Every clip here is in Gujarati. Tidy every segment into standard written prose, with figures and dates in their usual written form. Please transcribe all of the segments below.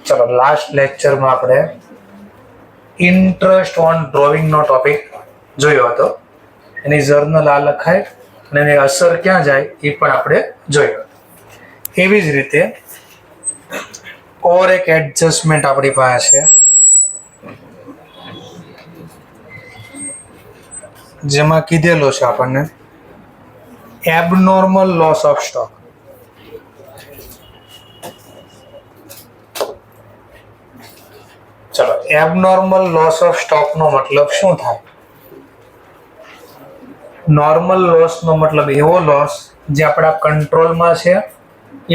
ચલો લાસ્ટ લેક્ચરમાં આપણે ઇન્ટરેસ્ટ ઓન ડ્રોઈંગનો ટોપિક જોયો હતો. એની જર્નલ આ લખાય અને એની અસર ક્યાં જાય એ પણ આપણે જોયો. એવી જ રીતે ઓર એક એડજસ્ટમેન્ટ આપણી પાસે છે, જેમાં કીધેલો છે આપણને એબનોર્મલ લોસ ઓફ સ્ટોક. ચલો, એબનોર્મલ લોસ ઓફ સ્ટોક નો મતલબ શું થાય? નોર્મલ લોસ નો મતલબ એવો લોસ જે આપણા કંટ્રોલમાં છે,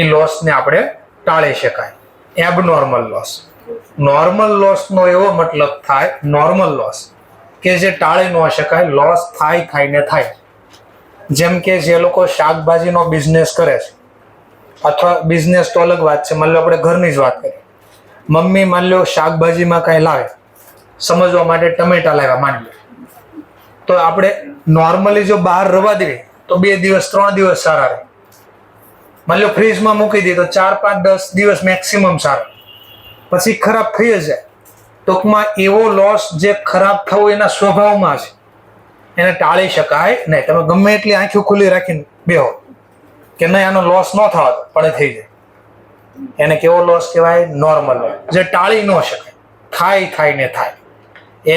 એ લોસને આપણે ટાળી શકાય. Abnormal loss. નોર્મલ લોસ નો એવો મતલબ થાય નોર્મલ લોસ કે જે ટાળી ન શકાય, લોસ થાય ને થાય. જેમ કે જે લોકો શાકભાજીનો બિઝનેસ કરે છે, અથવા બિઝનેસ તો અલગ વાત છે, માની લો આપણે ઘરની જ વાત કરીએ. મમ્મી માની લો શાકભાજીમાં કાંઈ લાવે, સમજવા માટે ટમેટા લાવ્યા માની લો, તો આપણે નોર્મલી જો બહાર રવા દઈએ તો 2 દિવસ 3 દિવસ સારા રહે. માની લો ફ્રીજમાં મૂકી દઈએ તો 4 5 10 દિવસ મેક્સિમમ સારા, પછી ખરાબ થઈ જ જાય. ટૂંકમાં એવો લોસ જે ખરાબ થવો એના સ્વભાવમાં છે, એને ટાળી શકાય નહીં. તમે ગમે એટલી આંખો ખુલ્લી રાખીને બેહો કે નહીં આનો લોસ ન થવા દો, પણ થઈ જાય. એને કેવો લોસ કહેવાય? નોર્મલ લોસ, જે ટાળી ન શકાય, થાય ને થાય.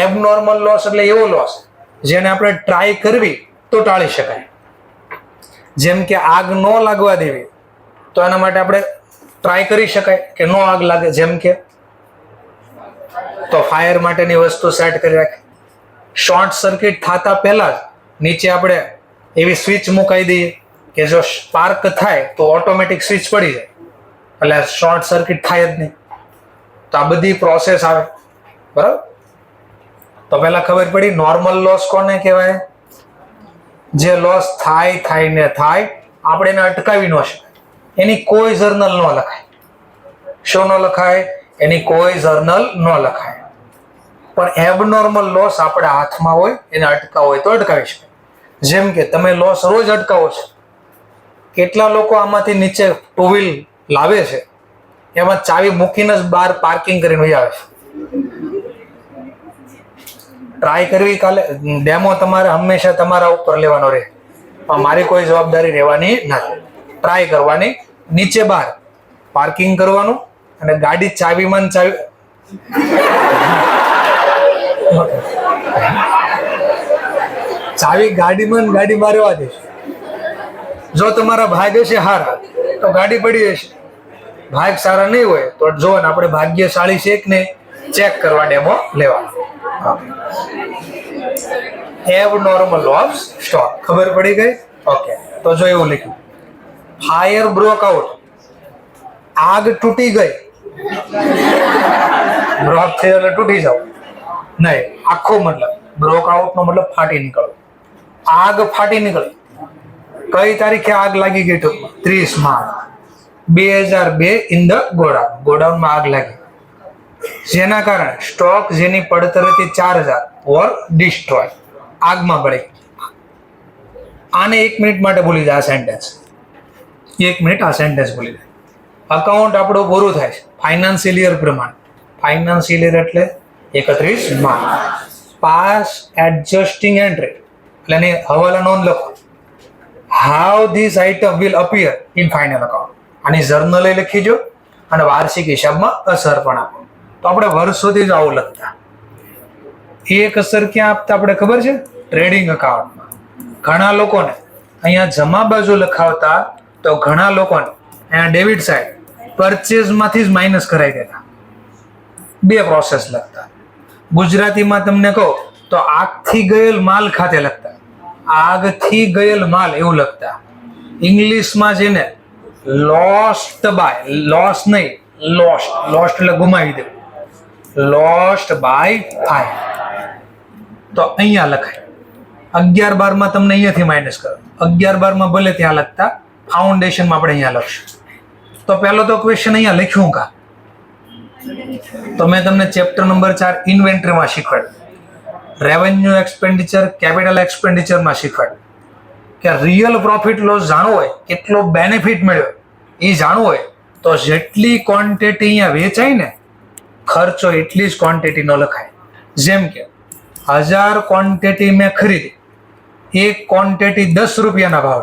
એબનોર્મલ લોસ એટલે એવો લોસ જેને આપણે ટ્રાય કરવી તો ટાળી શકાય. જેમ કે આગ ન લાગવા દેવી, તો એના માટે આપણે ટ્રાય કરી શકાય કે ન આગ લાગે. જેમ કે તો ફાયર માટેની વસ્તુ સેટ કરી રાખે. શોર્ટ સર્કિટ થતા પહેલા જ નીચે આપણે એવી સ્વિચ મુકાઈ દઈએ કે જો સ્પાર્ક થાય તો ઓટોમેટિક સ્વિચ પડી જાય, એટલે શોર્ટ સર્કિટ થાય જ નહીં. તો આ બધી પ્રોસેસ આવે, બરાબર? તો પહેલા ખબર પડી નોર્મલ લોસ કોને કહેવાય? જે લોસ થાય ને થાય, આપણે એને અટકાવી ન શકાય. એની કોઈ જર્નલ ન લખાય. શું ન લખાય? એની કોઈ જર્નલ ન લખાય. પણ એબનોર્મલ લોસ આપણા હાથમાં હોય, એને અટકાવો હોય તો અટકાવી શકાય. જેમ કે તમે લોસ રોજ અટકાવો છો. કેટલા લોકો આમાંથી નીચે 2 વ્હીલ લાવે છે, એમાં ચાવી મૂકીને જ બહાર પાર્કિંગ કરીને વહી આવે છે. ટ્રાય કરવી કાલે, ડેમો તમારે હંમેશા તમારા ઉપર લેવાનો રહે, પણ મારી કોઈ જવાબદારી રહેવાની નથી. ટ્રાય કરવાની, નીચે બહાર પાર્કિંગ કરવાનું, અને ગાડી ચાવીમાં ચાવી ગાડીમાં રહેવા દેશે. જો તમારા ભાગ હશે હારા તો ગાડી પડી હશે, ભાગ સારા નહીં હોય તો જો ને આપણે ભાગ્યશાળી છે કે નહીં ચેક કરવા ડેમો લેવા. એબનોર્મલ ઓફ સ્ટોક ખબર પડી ગઈ? ઓકે. તો જો એવું લખ્યું, ફાયર બ્રોક આઉટ, આગ તૂટી ગઈ. બ્રોક થઈ એટલે તૂટી જાવ નહીં, આખો મતલબ બ્રોક આઉટ નો મતલબ ફાટી નીકળો. આગ ફાટી નીકળી. કઈ તારીખે આગ લાગી ગઈ? ટૂંકમાં 30 માર્ચ 2002 ઇન ધ ગોડાઉનમાં આગ લાગી, જેના કારણે સ્ટોક જેની પડતર હતી 4000 ઓર ડિસ્ટ્રોય, આગમાં બળી. આને 1 મિનિટ માટે ભૂલી જાય. આ સેન્ટેન્સ 1 મિનિટ આ સેન્ટેન્સ ભૂલી જાય. અકાઉન્ટ આપણું પૂરું થાય છે ફાઇનાન્શિયલ યર પ્રમાણે. ફાઇનાન્શિયલ યર એટલે 31 માર્ચ. પાસ એડજસ્ટિંગ એન્ટ્રી એટલે એની હવાલા નોંધ લખો. How this item will appear in final account. આની જર્નલ લખીજો અને વાર્ષિક હિસાબમાં અસર પણ આપો. તો આપણે વર્ષોથી જ આવું લખતા. એક અસર ક્યાં આપતા આપણે ખબર છે? ટ્રેડિંગ અકાઉન્ટમાં. ઘણા લોકોને અહીંયા જમા બાજુ લખાવતા, તો ઘણા લોકોને અહીંયા ડેબિટ સાઈડ પરચેઝમાંથી જ માઇનસ કરાવી દેતા. 2 પ્રોસેસ લખતા. ગુજરાતીમાં તમને કહો તો આગથી ગયેલ માલ ખાતે લખતા, આગથી ગયેલ માલ એવું લખતા. ઇંગ્લિશમાં જેને લોસ્ટ બાય, લોસ નહીં લોસ્ટ, લોસ્ટ એટલે ગુમાવી દેવું, લોસ્ટ બાય ફાયર, તો અહીંયા લખાય. 11/12 માં તમને અહીંયાથી માઇનસ કરો. 11/12 માં ભલે ત્યાં લખતા, ફાઉન્ડેશનમાં આપણે અહીંયા લખશું. તો પહેલો તો ક્વેશ્ચન અહીંયા લખ્યું કા? તો મેં તમને ચેપ્ટર નંબર 4 ઇન્વેન્ટરીમાં શીખવાડ્યું. રેવન્યુ એક્સપેન્ડિચર, કેપિટલ એક્સપેન્ડિચરમાં શીખવાડ્યું કે રિયલ પ્રોફિટ લોસ જાણવું હોય, કેટલો બેનિફિટ મળ્યો એ જાણવું હોય, તો જેટલી ક્વોન્ટિટી અહીંયા વેચાય ને ખર્ચો એટલી જ ક્વોન્ટિટીનો લખાય. જેમ કે 1000 ક્વોન્ટિટી મેં ખરીદી, એક ક્વોન્ટિટી 10 રૂપિયાના ભાવ,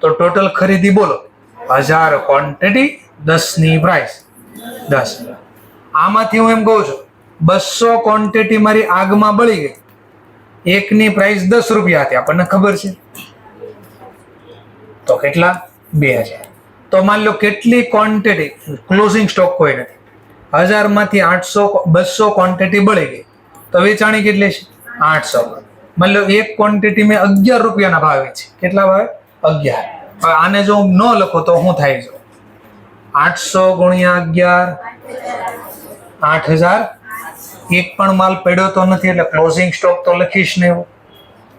તો ટોટલ ખરીદી બોલો 1000 ક્વોન્ટિટી 10 ની પ્રાઇસ 10. આમાંથી હું એમ કહું છું 200 ક્વોન્ટિટી મારી આગમાં બળી ગઈ, એકની પ્રાઇસ 10 રૂપિયા હતી, આપણને ખબર છે, તો કેટલા 2000. તો માની લો કેટલી ક્વોન્ટિટી, ક્લોઝિંગ સ્ટોક કોઈ નથી, 1000 માંથી 200 ક્વોન્ટિટી બળી ગઈ, તો વેચાણી કેટલી છે 800. માની લો એક ક્વોન્ટિટી મેં 11 રૂપિયાના ભાવે છે, કેટલા ભાવે 11. હવે આને જો ન લખો તો શું થાય છે, 800 ગુણ્યા 11 8000. એક પણ માલ પડ્યો તો નથી એટલે ક્લોઝિંગ સ્ટોક તો લખીશ ને.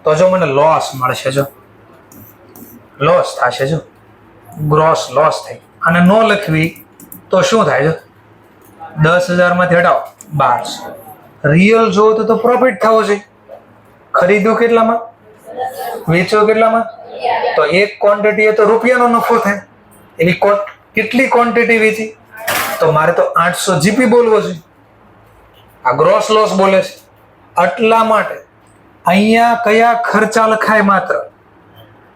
તો જો મને લોસ મળશે, જો લોસ થશે, જો ગ્રોસ લોસ થઈ. અને નો લખવી તો શું થાય, જો 10,000 માંથી હટાવો 1200. રિયલ જોવો તો પ્રોફિટ થવો જોઈએ. ખરીદ્યું કેટલામાં, વેચો કેટલામાં, તો એક ક્વોન્ટિટી એ તો રૂપિયાનો નફો થાય. એવી કેટલી ક્વોન્ટિટી વેચી, તો મારે તો 800 જીપી બોલવો જોઈએ. આ ગ્રોસ લોસ બોલે છે. એટલા માટે અહીંયા કયા ખર્ચા લખાય માત્ર,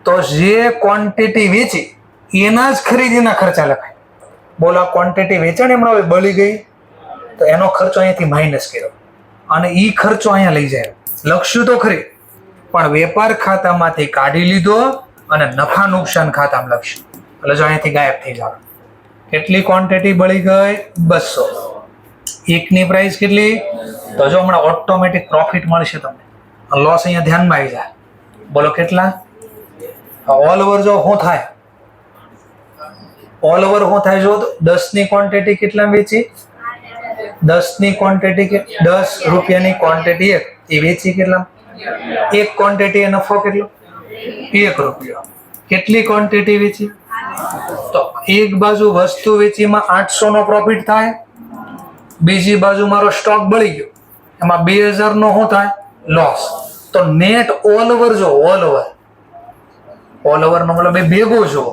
તો જે ક્વોન્ટિટી વેચી એના જ ખરીદીના ખર્ચા લખાય. બોલો આ ક્વોન્ટિટી વેચાણ હમણાં બળી ગઈ, તો એનો ખર્ચો અહીંયાથી માઇનસ કર્યો અને ઈ ખર્ચો અહીંયા લઈ જાય. લખ્યું તો ખરી, પણ વેપાર ખાતામાંથી કાઢી લીધો અને નફા નુકસાન ખાતામાં લખશું. એટલે જો અહીંયાથી ગાયબ થઈ જાવ. કેટલી ક્વોન્ટિટી બળી ગઈ 200, એકની પ્રાઇસ કેટલી, તો જો હમણાં ઓટોમેટિક પ્રોફિટ મળશે તમને. લોસ અહીંયા ધ્યાનમાં આવી જાય. બોલો કેટલા, ઓલ ઓવર જો શું થાય, ઓલ ઓવર શું થાય, જો 10 ની ક્વોન્ટિટી કેટલા વેચી, 10 ની ક્વોન્ટિટી 10 રૂપિયાની ક્વોન્ટિટી એક એ વેચી કેટલા, એક ક્વોન્ટિટી એ નફો કેટલો 1 રૂપિયો. કેટલી ક્વોન્ટિટી વેચી, તો એક બાજુ વસ્તુ વેચીમાં 800 નો પ્રોફિટ થાય, બીજી બાજુ મારો સ્ટોક બળી ગયો એમાં 2000 નો શું થાય લોસ. તો નેટ ઓલ ઓવર જો, ઓલ ઓવર નો મતલબ ભેગો જો,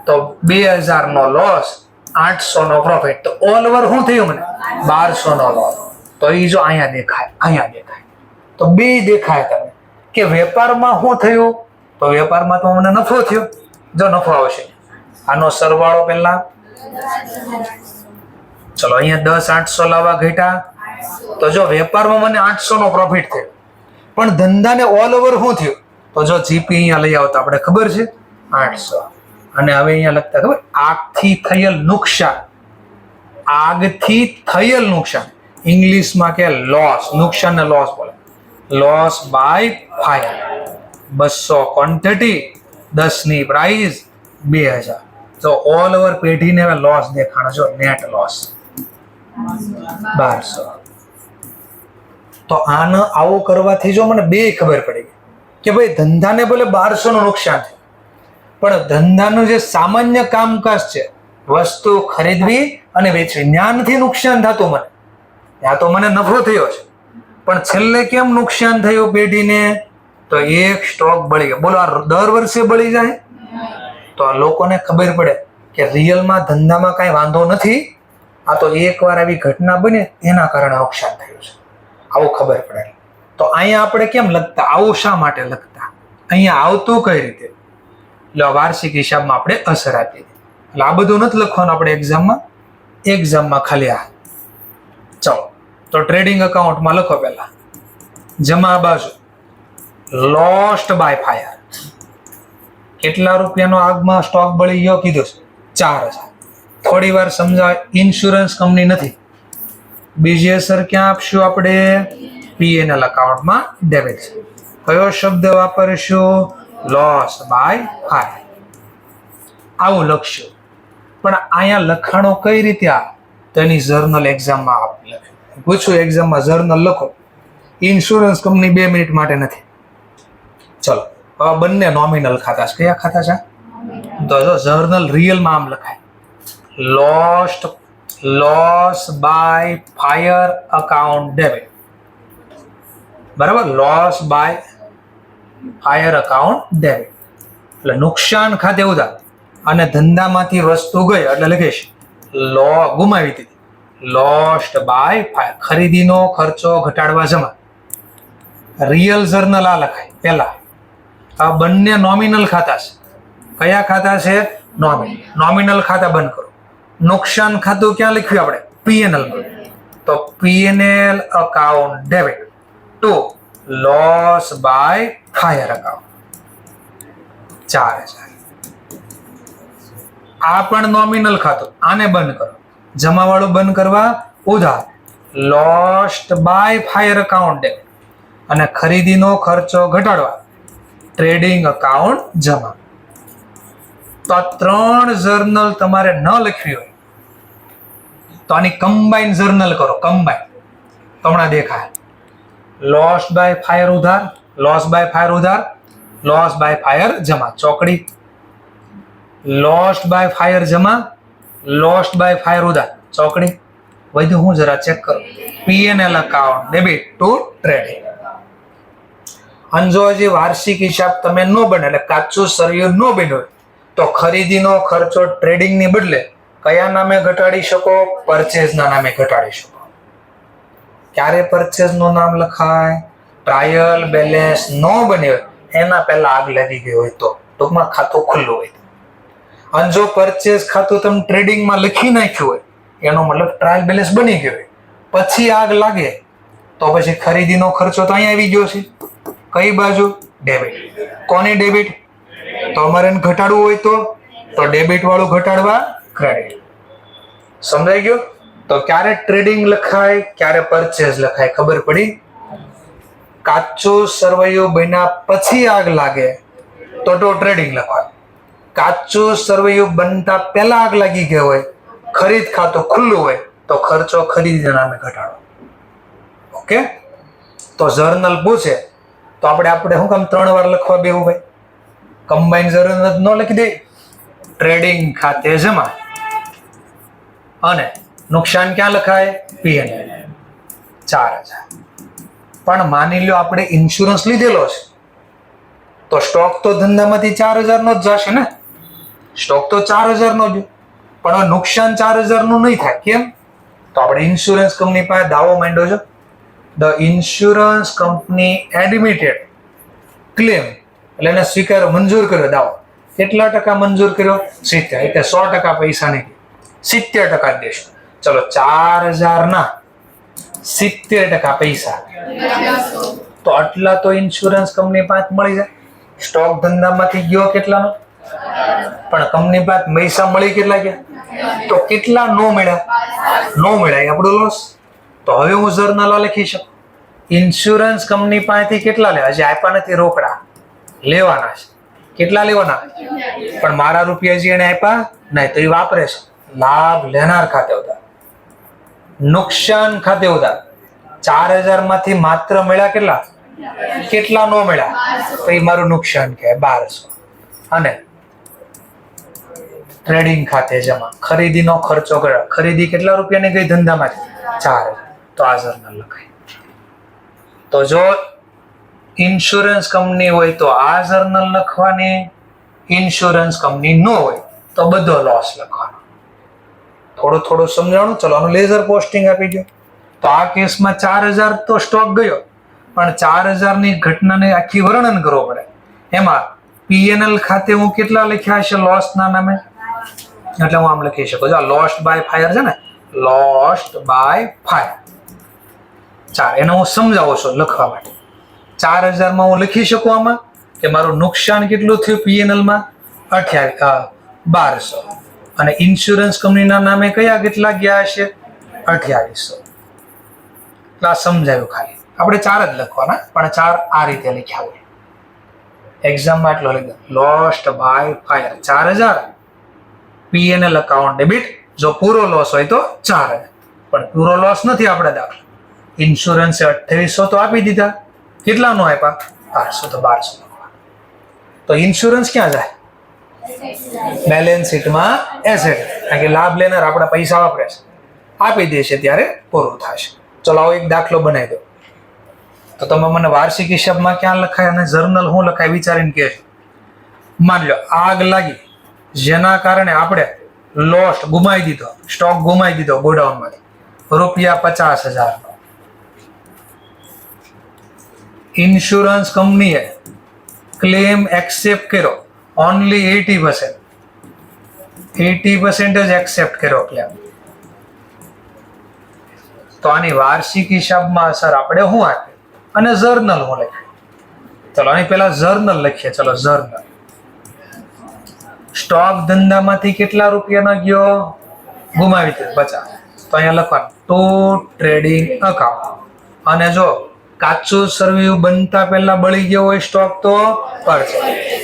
તો 2000 નો લોસ, 800 નો પ્રોફિટ, તો ઓલ ઓવર શું થયું મને 1200 નો લોસ. તો એ જો અહીંયા દેખાય, અહીંયા દેખાય, તો બે દેખાય તમને કે વેપારમાં શું થયું, તો વેપારમાં તો મને નફો થયો. જો નફો આવશે, આનો સરવાળો પહેલા, ચલો અહીંયા 10 800 લાવવા ઘટ્યા, તો જો વેપારમાં મને 800 નો પ્રોફિટ થયો, પણ ધંધાને ઓલ ઓવર શું થયું, તો જો જીપી અહીંયા લઈ આવતા આપણે ખબર છે 800. અને હવે અહીંયા લખતા ખબર, આગથી થયેલ નુકસાન, આગથી થયેલ નુકસાન, ઇંગ્લિશમાં કે લોસ, નુકસાન ને લોસ બોલે, લોસ બાય ફાયર. 200 ક્વોન્ટિટી 10 ની પ્રાઇસ 2000. તો ઓલ ઓવર પેઢીને હવે લોસ દેખાણો, જો નેટ લોસ 1200. તો આને આવું કરવાથી જો મને બે ખબર પડી કે ભાઈ ધંધાને ભલે 1200 નું નુકસાન થયું, પણ ધંધાનું જે સામાન્ય કામકાજ છે, વસ્તુ ખરીદવી અને વેચવી, ત્યાં નથી નુકસાન થતું મને, ત્યાં તો મને નફો થયો છે. પણ છેલ્લે કેમ નુકસાન થયું પેઢીને, તો એક સ્ટોક બળી ગયો. બોલો આ દર વર્ષે બળી જાય, તો લોકોને ખબર પડે કે રિયલમાં ધંધામાં કાંઈ વાંધો નથી, આ તો એકવાર આવી ઘટના બને એના કારણે નુકસાન થયું છે, આવું ખબર પડે. તો અહીંયા આપણે કેમ લખતા, આવું શા માટે લખતા, અહીંયા આવતું કઈ રીતે, એટલે વાર્ષિક હિસાબમાં આપણે અસર આપી. એટલે આ બધું નથી લખવાનું આપણે એક્ઝામમાં ખાલી આ. ચલો તો ટ્રેડિંગ અકાઉન્ટમાં લખો પહેલા, જમા બાજુ લોસ્ટ બાય ફાયર, કેટલા રૂપિયાનો આગમાં સ્ટોક બળી ગયો કીધું છે 4000. થોડી વાર સમજાય, ઇન્સ્યોરન્સ કંપની નથી. બીજી અસર ક્યાં આપશું આપણે, પીએનએલ અકાઉન્ટમાં ડેબિટ છે. કયો શબ્દ વાપરશું, લોસ બાય ફાયર. આવું લખશું. પણ અહીંયા લખાણો કઈ રીતે આ, તો એની જર્નલ એક્ઝામમાં આપણે પૂછું, એક્ઝામમાં જર્નલ લખો. ઇન્સ્યોરન્સ કંપની 2 મિનિટ માટે નથી. ચલો હવે બંને નોમિનલ ખાતા છે. કયા ખાતા છે, તો જો જર્નલ રિયલમાં આમ લખાય, loss by fire account debit, બરાબર, loss by fire account debit. એટલે નુકસાન ખાતે ઉધાર, અને ધંધામાંથી વસ્તુ ગઈ એટલે લખીશ ગુમાવી દીધી, લોસ્ટ બાય ફાયર. ખરીદીનો ખર્ચો ઘટાડવા જમા. રિયલ જર્નલ આ લખાય પહેલા. આ બંને નોમિનલ ખાતા છે. કયા ખાતા છે? નોમિનલ ખાતા બંધ કરો. નુકસાન ખાતું ક્યાં લખ્યું આપણે? પીએનએલ. તો PNL account debit to loss by fire account 4000. આ પણ નોમિનલ ખાતું, આને બંધ કરો. જમા વાળું બંધ કરવા ઉધાર lost by fire account debit. અને ખરીદીનો ખર્ચો ઘટાડવા ટ્રેડિંગ અકાઉન્ટ જમા. તો આ 3 જર્નલ તમારે ન લખવી હોય તો આની કમ્બાઈન જર્નલ કરો. કમ્બાઈન તમને દેખાય. લોસ બાય ફાયર ઉધાર, લોસ બાય ફાયર ઉધાર, લોસ બાય ફાયર જમા. ચોકડી. લોસ્ટ બાય ફાયર જમા, લોસ્ટ બાય ફાયર ઉધાર. ચોકડી. વધુ હું જરા ચેક કરો. P&L account debit to trading. અને જો હજી વાર્ષિક હિસાબ તમે ન બને એટલે કાચું સર્યું ન બન્યું હોય તો ખરીદીનો ખર્ચો ટ્રેડિંગની બદલે કયા નામે ઘટાડી શકો? પરચેઝના નામે ઘટાડી શકો. ક્યારે પરચેઝનું નામ લખાય? ટ્રાયલ બેલેન્સ ન બન્યું હોય એના પહેલા આગ લાગી ગઈ હોય તો, ટૂંકમાં ખાતું ખુલ્લું હોય. અને જો પરચેઝ ખાતું તમે ટ્રેડિંગમાં લખી નાખ્યું હોય એનો મતલબ ટ્રાયલ બેલેન્સ બની ગયો હોય, પછી આગ લાગે તો પછી ખરીદીનો ખર્ચો તો અહીંયા આવી ગયો છે. કઈ બાજુ? ડેબિટ. કોની ડેબિટ? તો અમારે ઘટાડવું હોય તો ડેબિટ વાળું ઘટાડવા ક્રેડિટ. સમજાઈ ગયું? તો ક્યારે ટ્રેડિંગ લખાય, ક્યારે પરચેઝ લખાય ખબર પડી? કાચું સરવૈયું બન્યા પછી આગ લાગે તો ટ્રેડિંગ લખવાય. કાચું સરવૈયું બનતા પહેલા આગ લાગી ગયો હોય, ખરીદ ખાતું ખુલ્લું હોય તો ખર્ચો ખરીદીના નામે ઘટાડો. ઓકે? તો જર્નલ પૂછે તો આપણે શું કામ 3 વાર લખવા બેવું ભાઈ? કમ્બાઈન જર્નલ ન લખી દે. ટ્રેડિંગ ખાતે જમા અને નુકસાન ક્યાં લખાય? પીએનએલ 4000. પણ માની લો આપણે ઇન્સ્યોરન્સ લીધેલો છે તો સ્ટોક તો ધંધામાંથી 4000 નો જ જશે ને. સ્ટોક તો 4000 નો જ, પણ નુકસાન 4000 નું નહીં થાય. કેમ? તો આપણે ઇન્સ્યોરન્સ કંપની પાસે દાવો માંડ્યો છે. The insurance company admitted claim, એટલે એને સ્વીકાર્યો, મંજૂર કર્યો દાવો. કેટલા ટકા મંજૂર કર્યો? 70. એટલે 100% પૈસા નહીં, 70% દેશું. ચલો 4000 ના 70% પૈસા, તો આટલા તો ઇન્સ્યોરન્સ કંપની પાસે મળી જાય. સ્ટોક ધંધામાંથી ગયો કેટલાનો? પણ કંપની પાસે પૈસા મળી કેટલા ગયા? તો કેટલા નો મળ્યા? નો મળ્યા, આપણું લોસ. તો હવે હું જર્નલ લખી શકું. ઇન્સ્યોરન્સ કંપની પાસેથી કેટલા લેવા? હજી આપ્યા નથી, રોકડા લેવાના છે. કેટલા લેવાના? પણ મારા રૂપિયા જે એને આપ્યા નહીં તો એ વાપરે છે. લાભ લેનાર ખાતે ઉધાર, નુકસાન ખાતે ઉધાર. 4000 માંથી માત્ર મળ્યા કેટલા? કેટલા નો મળ્યા? તો એ મારું નુકસાન કહેવાય, 1200. અને ટ્રેડિંગ ખાતે જમા, ખરીદીનો ખર્ચો કર્યો. ખરીદી કેટલા રૂપિયાની ગઈ ધંધામાંથી? 4000. તો આ જર્નલ લખાય. તો જો ઇન્સ્યોરન્સ કંપની હોય તો આ જર્નલ લખવાની, ઇન્સ્યોરન્સ કંપની ન હોય તો બધો લોસ લખવાનો. થોડું સમજાણું. ચલો આનું લેઝર પોસ્ટિંગ આપી દો. તો આ કેસમાં 4000 તો સ્ટોક ગયો, પણ 4000 ની ઘટનાને આખી વર્ણન કરવો પડે. એમાં પીએનએલ ખાતે હું કેટલા લખ્યા હશે લોસના નામે? એટલે હું આમ લખી શકું. જો લોસ્ટ બાય ફાયર છે ને, લોસ્ટ બાય ફાયર 4. એને હું સમજાવું છું લખવા માટે. 4000 માં હું લખી શકું આમાં કે મારું નુકસાન કેટલું થયું પીએનએલ માં? 1200. અને ઇન્સ્યોરન્સ કંપનીના નામે કયા કેટલા ગયા હશે? 2800. આ સમજાયું ખાલી. આપણે 4 જ લખવાના, પણ 4 આ રીતે લખ્યા હોય. એક્ઝામમાં એટલો લખ્યો, lost by fire 4000, PNL account debit. જો પૂરો લોસ હોય તો 4000, પણ પૂરો લોસ નથી આપણે દાખલો. ઇન્સ્યોરન્સ 2800 તો આપી દીધા, કેટલા નો આપ્યા? 1200, તો 1200 લખવા. તો ઇન્સ્યોરન્સ ક્યાં જાય? બેલેન્સ શીટમાં એસેટ, કારણ કે લાભ લેનાર આપણા પૈસા વાપરે છે, આપી દેશે ત્યારે પૂરું થશે. ચલો આવો એક દાખલો બનાવી દો. તો તમે મને વાર્ષિક હિસાબમાં ક્યાં લખાય અને જર્નલ શું લખાય વિચારીને કહેજો. માની લો આગ લાગી, જેના કારણે આપણે લોસ્ટ ગુમાવી દીધો, સ્ટોક ગુમાવી દીધો ગોડાઉનમાંથી. ₹50,000 ઇન્સ્યોરન્સ કંપનીએ ક્લેમ એક્સેપ્ટ કર્યો ઓનલી 80% જ એક્સેપ્ટ કર્યો ક્લેમ, તો આની વાર્ષિક હિસાબમાં અસર આપણે શું આપીએ અને જર્નલ હું લખીએ. ચલો આની પહેલા જર્નલ લખીએ. ચલો જર્નલ. સ્ટોક ધંધામાંથી કેટલા રૂપિયાનો ગયો? ગુમાવી દીધો 50. તો અહીંયા લખવાનું ટુ ટ્રેડિંગ અકાઉન્ટ. અને જો કાચું સરવૈયું બનતા પહેલા બળી ગયો હોય સ્ટોક તો પડશે,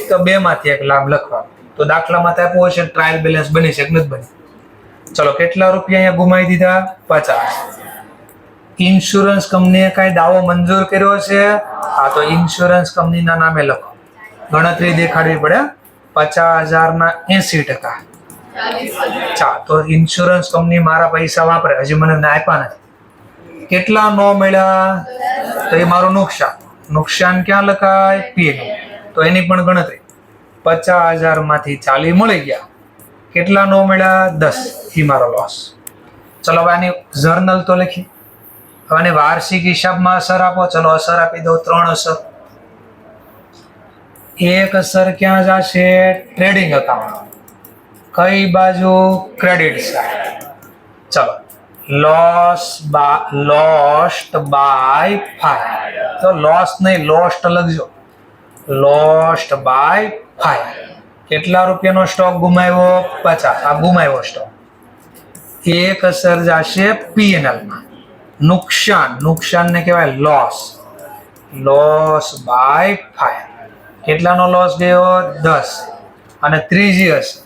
તો બે માંથી એક લાભ લખવાનું. તો દાખલામાં આપ્યું હશે ટ્રાયલ બેલેન્સ બની છે કે નથી બની. ચલો કેટલા રૂપિયા અહીંયા ગુમાવી દીધા? 50. ઇન્સ્યોરન્સ કંપનીએ કઈ દાવો મંજૂર કર્યો છે? હા, તો ઇન્સ્યોરન્સ કંપનીના નામે લખો. ગણતરી દેખાડવી પડે. 50,000 ના 80%. તો ઇન્સ્યોરન્સ કંપની મારા પૈસા વાપરે, હજી મને આપ્યા નથી. કેટલા નો મળ્યા? તો એ મારું નુકસાન. નુકસાન ક્યાં લખાય? પી. તો એની પણ ગણતરી. 50,000 માંથી 40 મળી ગયા. કેટલા નો મળ્યા? 10. એ મારો લોસ. ચલો હવે આની જર્નલ તો લખી. હવે આની વાર્ષિક હિસાબમાં અસર આપો. ચલો અસર આપી દો. 3 અસર. એક અસર ક્યાં જશે? Trading account. કઈ બાજુ? Credit side. ચલો લોસ્ટ બાય 5. તો લોસ નહીં, લોસ્ટ લખજો. Lost by 5. કેટલા રૂપિયાનો સ્ટોક ગુમાવ્યો? 50. આ ગુમાવ્યો સ્ટોક. એક અસર જશે પીએનએલ માં. નુકસાનને કહેવાય લોસ. Loss by 5. કેટલાનો લોસ ગયો? 10. અને ત્રીજી હશે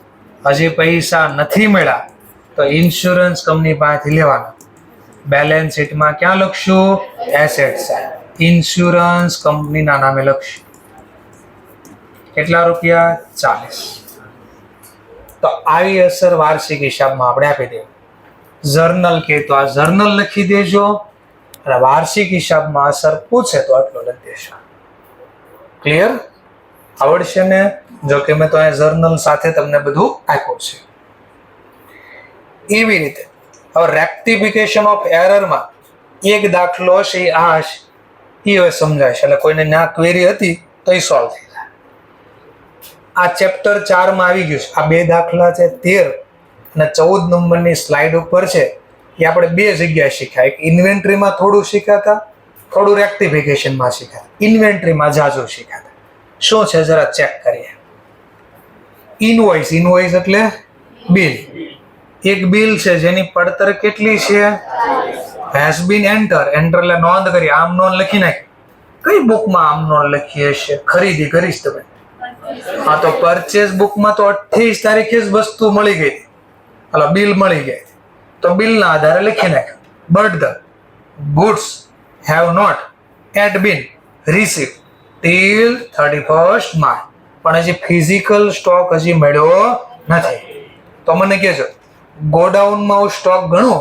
હજી પૈસા નથી મળ્યા, તો ઇન્સ્યોરન્સ કંપની પાસેથી લેવાના. બેલેન્સ શીટમાં ક્યાં લખશું? Asset side. ઇન્સ્યોરન્સ કંપનીના નામે લખશું. કેટલા રૂપિયા? 40. તો આવી અસર વાર્ષિક હિસાબમાં આપણે આપી દઈએ. જર્નલ કે તો આ જર્નલ લખી દેજો, અને વાર્ષિક હિસાબમાં અસર પૂછે તો આટલો લખી દેશો. ક્લિયર? આવડશે ને? જો કે મેં તો આ જર્નલ સાથે તમને બધું આપ્યું છે. એવી રીતે હવે રેક્ટિફિકેશન ઓફ એરરમાં એક દાખલો હશે આ હશે, એ હવે સમજાય છે. એટલે કોઈને ના ક્વેરી હતી તો એ સોલ્વ થઈ જાય. આ ચેપ્ટર 4 માં આવી ગયું છે. આ બે દાખલા છે 13 અને 14 નંબરની સ્લાઇડ ઉપર છે. એ આપણે બે જગ્યાએ શીખ્યા. એક ઇન્વેન્ટરીમાં થોડું શીખ્યા હતા, થોડું રેક્ટિફિકેશનમાં શીખ્યા. ઇન્વેન્ટરીમાં જાજુ શીખ્યા હતા. શું છે જરા ચેક કરીએ. ઇનવોઇસ એટલે બિલ. એક બિલ છે જેની પડતર કેટલી છે? હેઝ બીન એન્ટર એટલે નોંધ કરી. આમ નોંધ લખી નાખી. કઈ બુકમાં આમ નોંધ લખી હશે? ખરીદી કરીશ તમે. હા, તો પરચેસ બુકમાં તો 28 તારીખે જ વસ્તુ મળી ગઈ. હાલો, બિલ મળી ગઈ તો બિલના આધારે લખી નાખ્યું. But the goods have not yet been receive till 31st March. પણ હજી ફિઝિકલ સ્ટોક હજી મળ્યો નથી. તો મને કહેજો, ગોડાઉનમાં સ્ટોક ગણો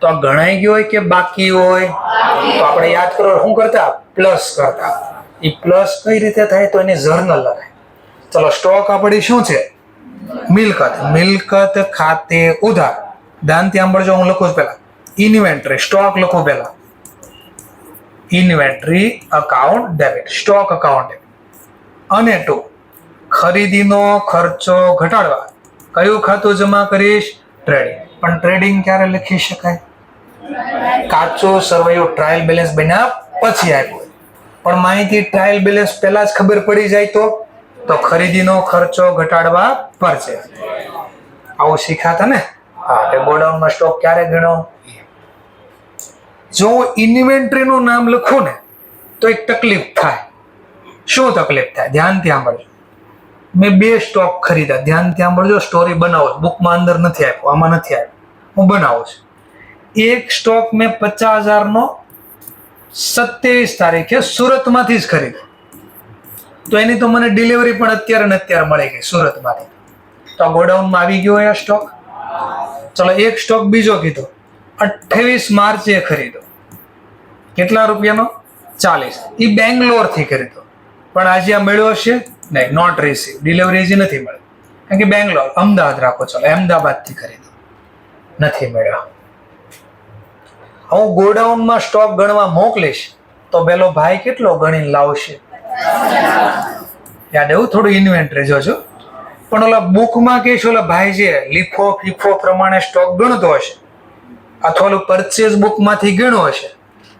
તો ગણાઈ ગયો હોય કે બાકી હોય? તો આપણે યાદ કરો શું કરતા? પ્લસ કરતા. એ પ્લસ કઈ રીતે થાય? તો એની જર્નલ લખાય. ચલો સ્ટોક આપણી શું છે? મિલકત. મિલકત ખાતે ઉધાર. ધ્યાનથી સાંભળજો, હું લખું છું પહેલા. ઇન્વેન્ટરી સ્ટોક લખું પહેલા. Inventory account debit. Stock account debit. અને 2 ખરીદીનો ખર્ચો ઘટાડવા કયું ખાતું જમા કરીશ? ટ્રેડિંગ. પણ ટ્રેડિંગ ક્યારે લખી શકાય? કાચો સરવૈયો ટ્રાયલ બેલેન્સ બન્યા પછી આપ્યો. પણ માહિતી ટ્રાયલ બેલેન્સ પહેલા જ ખબર પડી જાય તો ખરીદીનો ખર્ચો ઘટાડવા પડશે. આવું શીખ્યા ને? હા, કે ગોડાઉનમાં સ્ટોક ક્યારે ગણો? જો હું ઇન્વેન્ટરીનું નામ લખું ને તો એક તકલીફ થાય. શું તકલીફ થાય? ધ્યાનથી સાંભળજો. મેં 2 સ્ટોક ખરીદ્યા. ધ્યાનથી સાંભળજો, સ્ટોરી બનાવો. બુકમાં અંદર નથી આપ્યો, આમાં નથી આપ્યો, હું બનાવું છું. એક સ્ટોક મેં 50,000 નો 27 તારીખે સુરતમાંથી જ ખરીદ્યો. તો એની તો મને ડિલિવરી પણ અત્યારે મળી ગઈ સુરતમાંથી. તો ગોડાઉનમાં આવી ગયો એ સ્ટોક. ચલો એક સ્ટોક બીજો કીધો 28 માર્ચે ખરીદો. કેટલા રૂપિયાનો? 40. એ બેંગ્લોર થી ખરીદો. પણ આજે આ મળ્યો હશે નહીં, નોટ રિસીવ. ડિલિવરી હજી નથી મળી. કારણ કે બેંગ્લોર, અમદાવાદ રાખો. ચલો અમદાવાદ થી ખરીદો. નથી મળ્યો. હું ગોડાઉનમાં સ્ટોક ગણવા મોકલીશ તો પેલો ભાઈ કેટલો ગણીને લાવશે? યાદ એવું થોડું ઇન્વેન્ટરી જોજો. પણ ઓલા બુકમાં કે છે ઓલા ભાઈ છે લીફો ફીફો પ્રમાણે સ્ટોક ગણતો હશે અથવા ઓલું પરચેઝ બુકમાંથી ગણ્યો હશે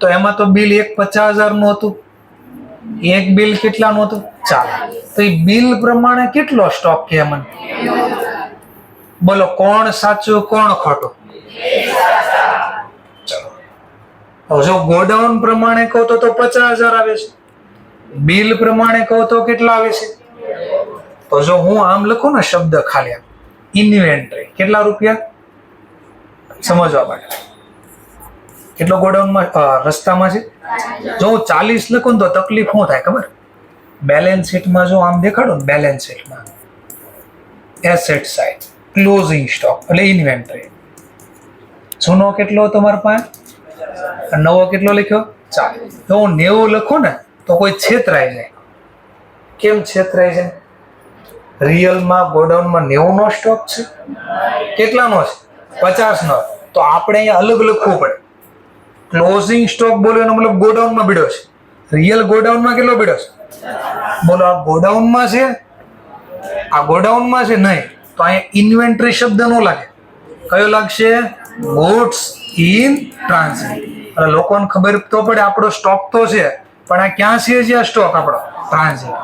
તો એમાં તો બિલ એક 50,000 નું હતું, એક બિલ કેટલાનું હતું? 4. તો એ બિલ પ્રમાણે કેટલો સ્ટોક કે મને બોલો, કોણ સાચું કોણ ખોટું? ચલો, જો ગોડાઉન પ્રમાણે કહો તો 50,000 આવે છે, બિલ પ્રમાણે કહો તો કેટલા આવે છે? તો જો હું આમ લખું ને શબ્દ ખાલી ઇન્વેન્ટરી, કેટલા રૂપિયા સમજવા માટે? કેટલો ગોડાઉનમાં રસ્તામાં છે? જો હું 40 લખું તો તકલીફ શું થાય ખબર? બેલેન્સ શીટમાં જો આમ દેખાડો ને, બેલેન્સ શીટમાં એસેટ સાઇડ ક્લોઝિંગ સ્ટોક એટલે ઇન્વેન્ટરી, જૂનો કેટલો તમારા પાસે, નવો કેટલો લખ્યો? 40. જો હું 90 લખું ને તો કોઈ છેતરાઈ જાય. કેમ છેતરાઈ જાય? રિયલમાં ગોડાઉનમાં 90 નો સ્ટોક છે, કેટલાનો છે? 50 નો. તો આપણે અહીંયા અલગ લખવું પડે. ક્લોઝિંગ સ્ટોક બોલો એનો મતલબ ગોડાઉનમાં બીડ્યો છે, રિયલ ગોડાઉનમાં કેટલો બીડ્યો છે? બોલો આ ગોડાઉનમાં છે, આ ગોડાઉનમાં છે નહીં, તો અહીંયા ઇન્વેન્ટરી શબ્દ નો લાગે. કયો લાગશે? Goods in transit. એટલે લોકોને ખબર તો પડે આપણો સ્ટોક તો છે, પણ આ ક્યાં છે જે આ સ્ટોક આપણો? ટ્રાન્ઝિટ.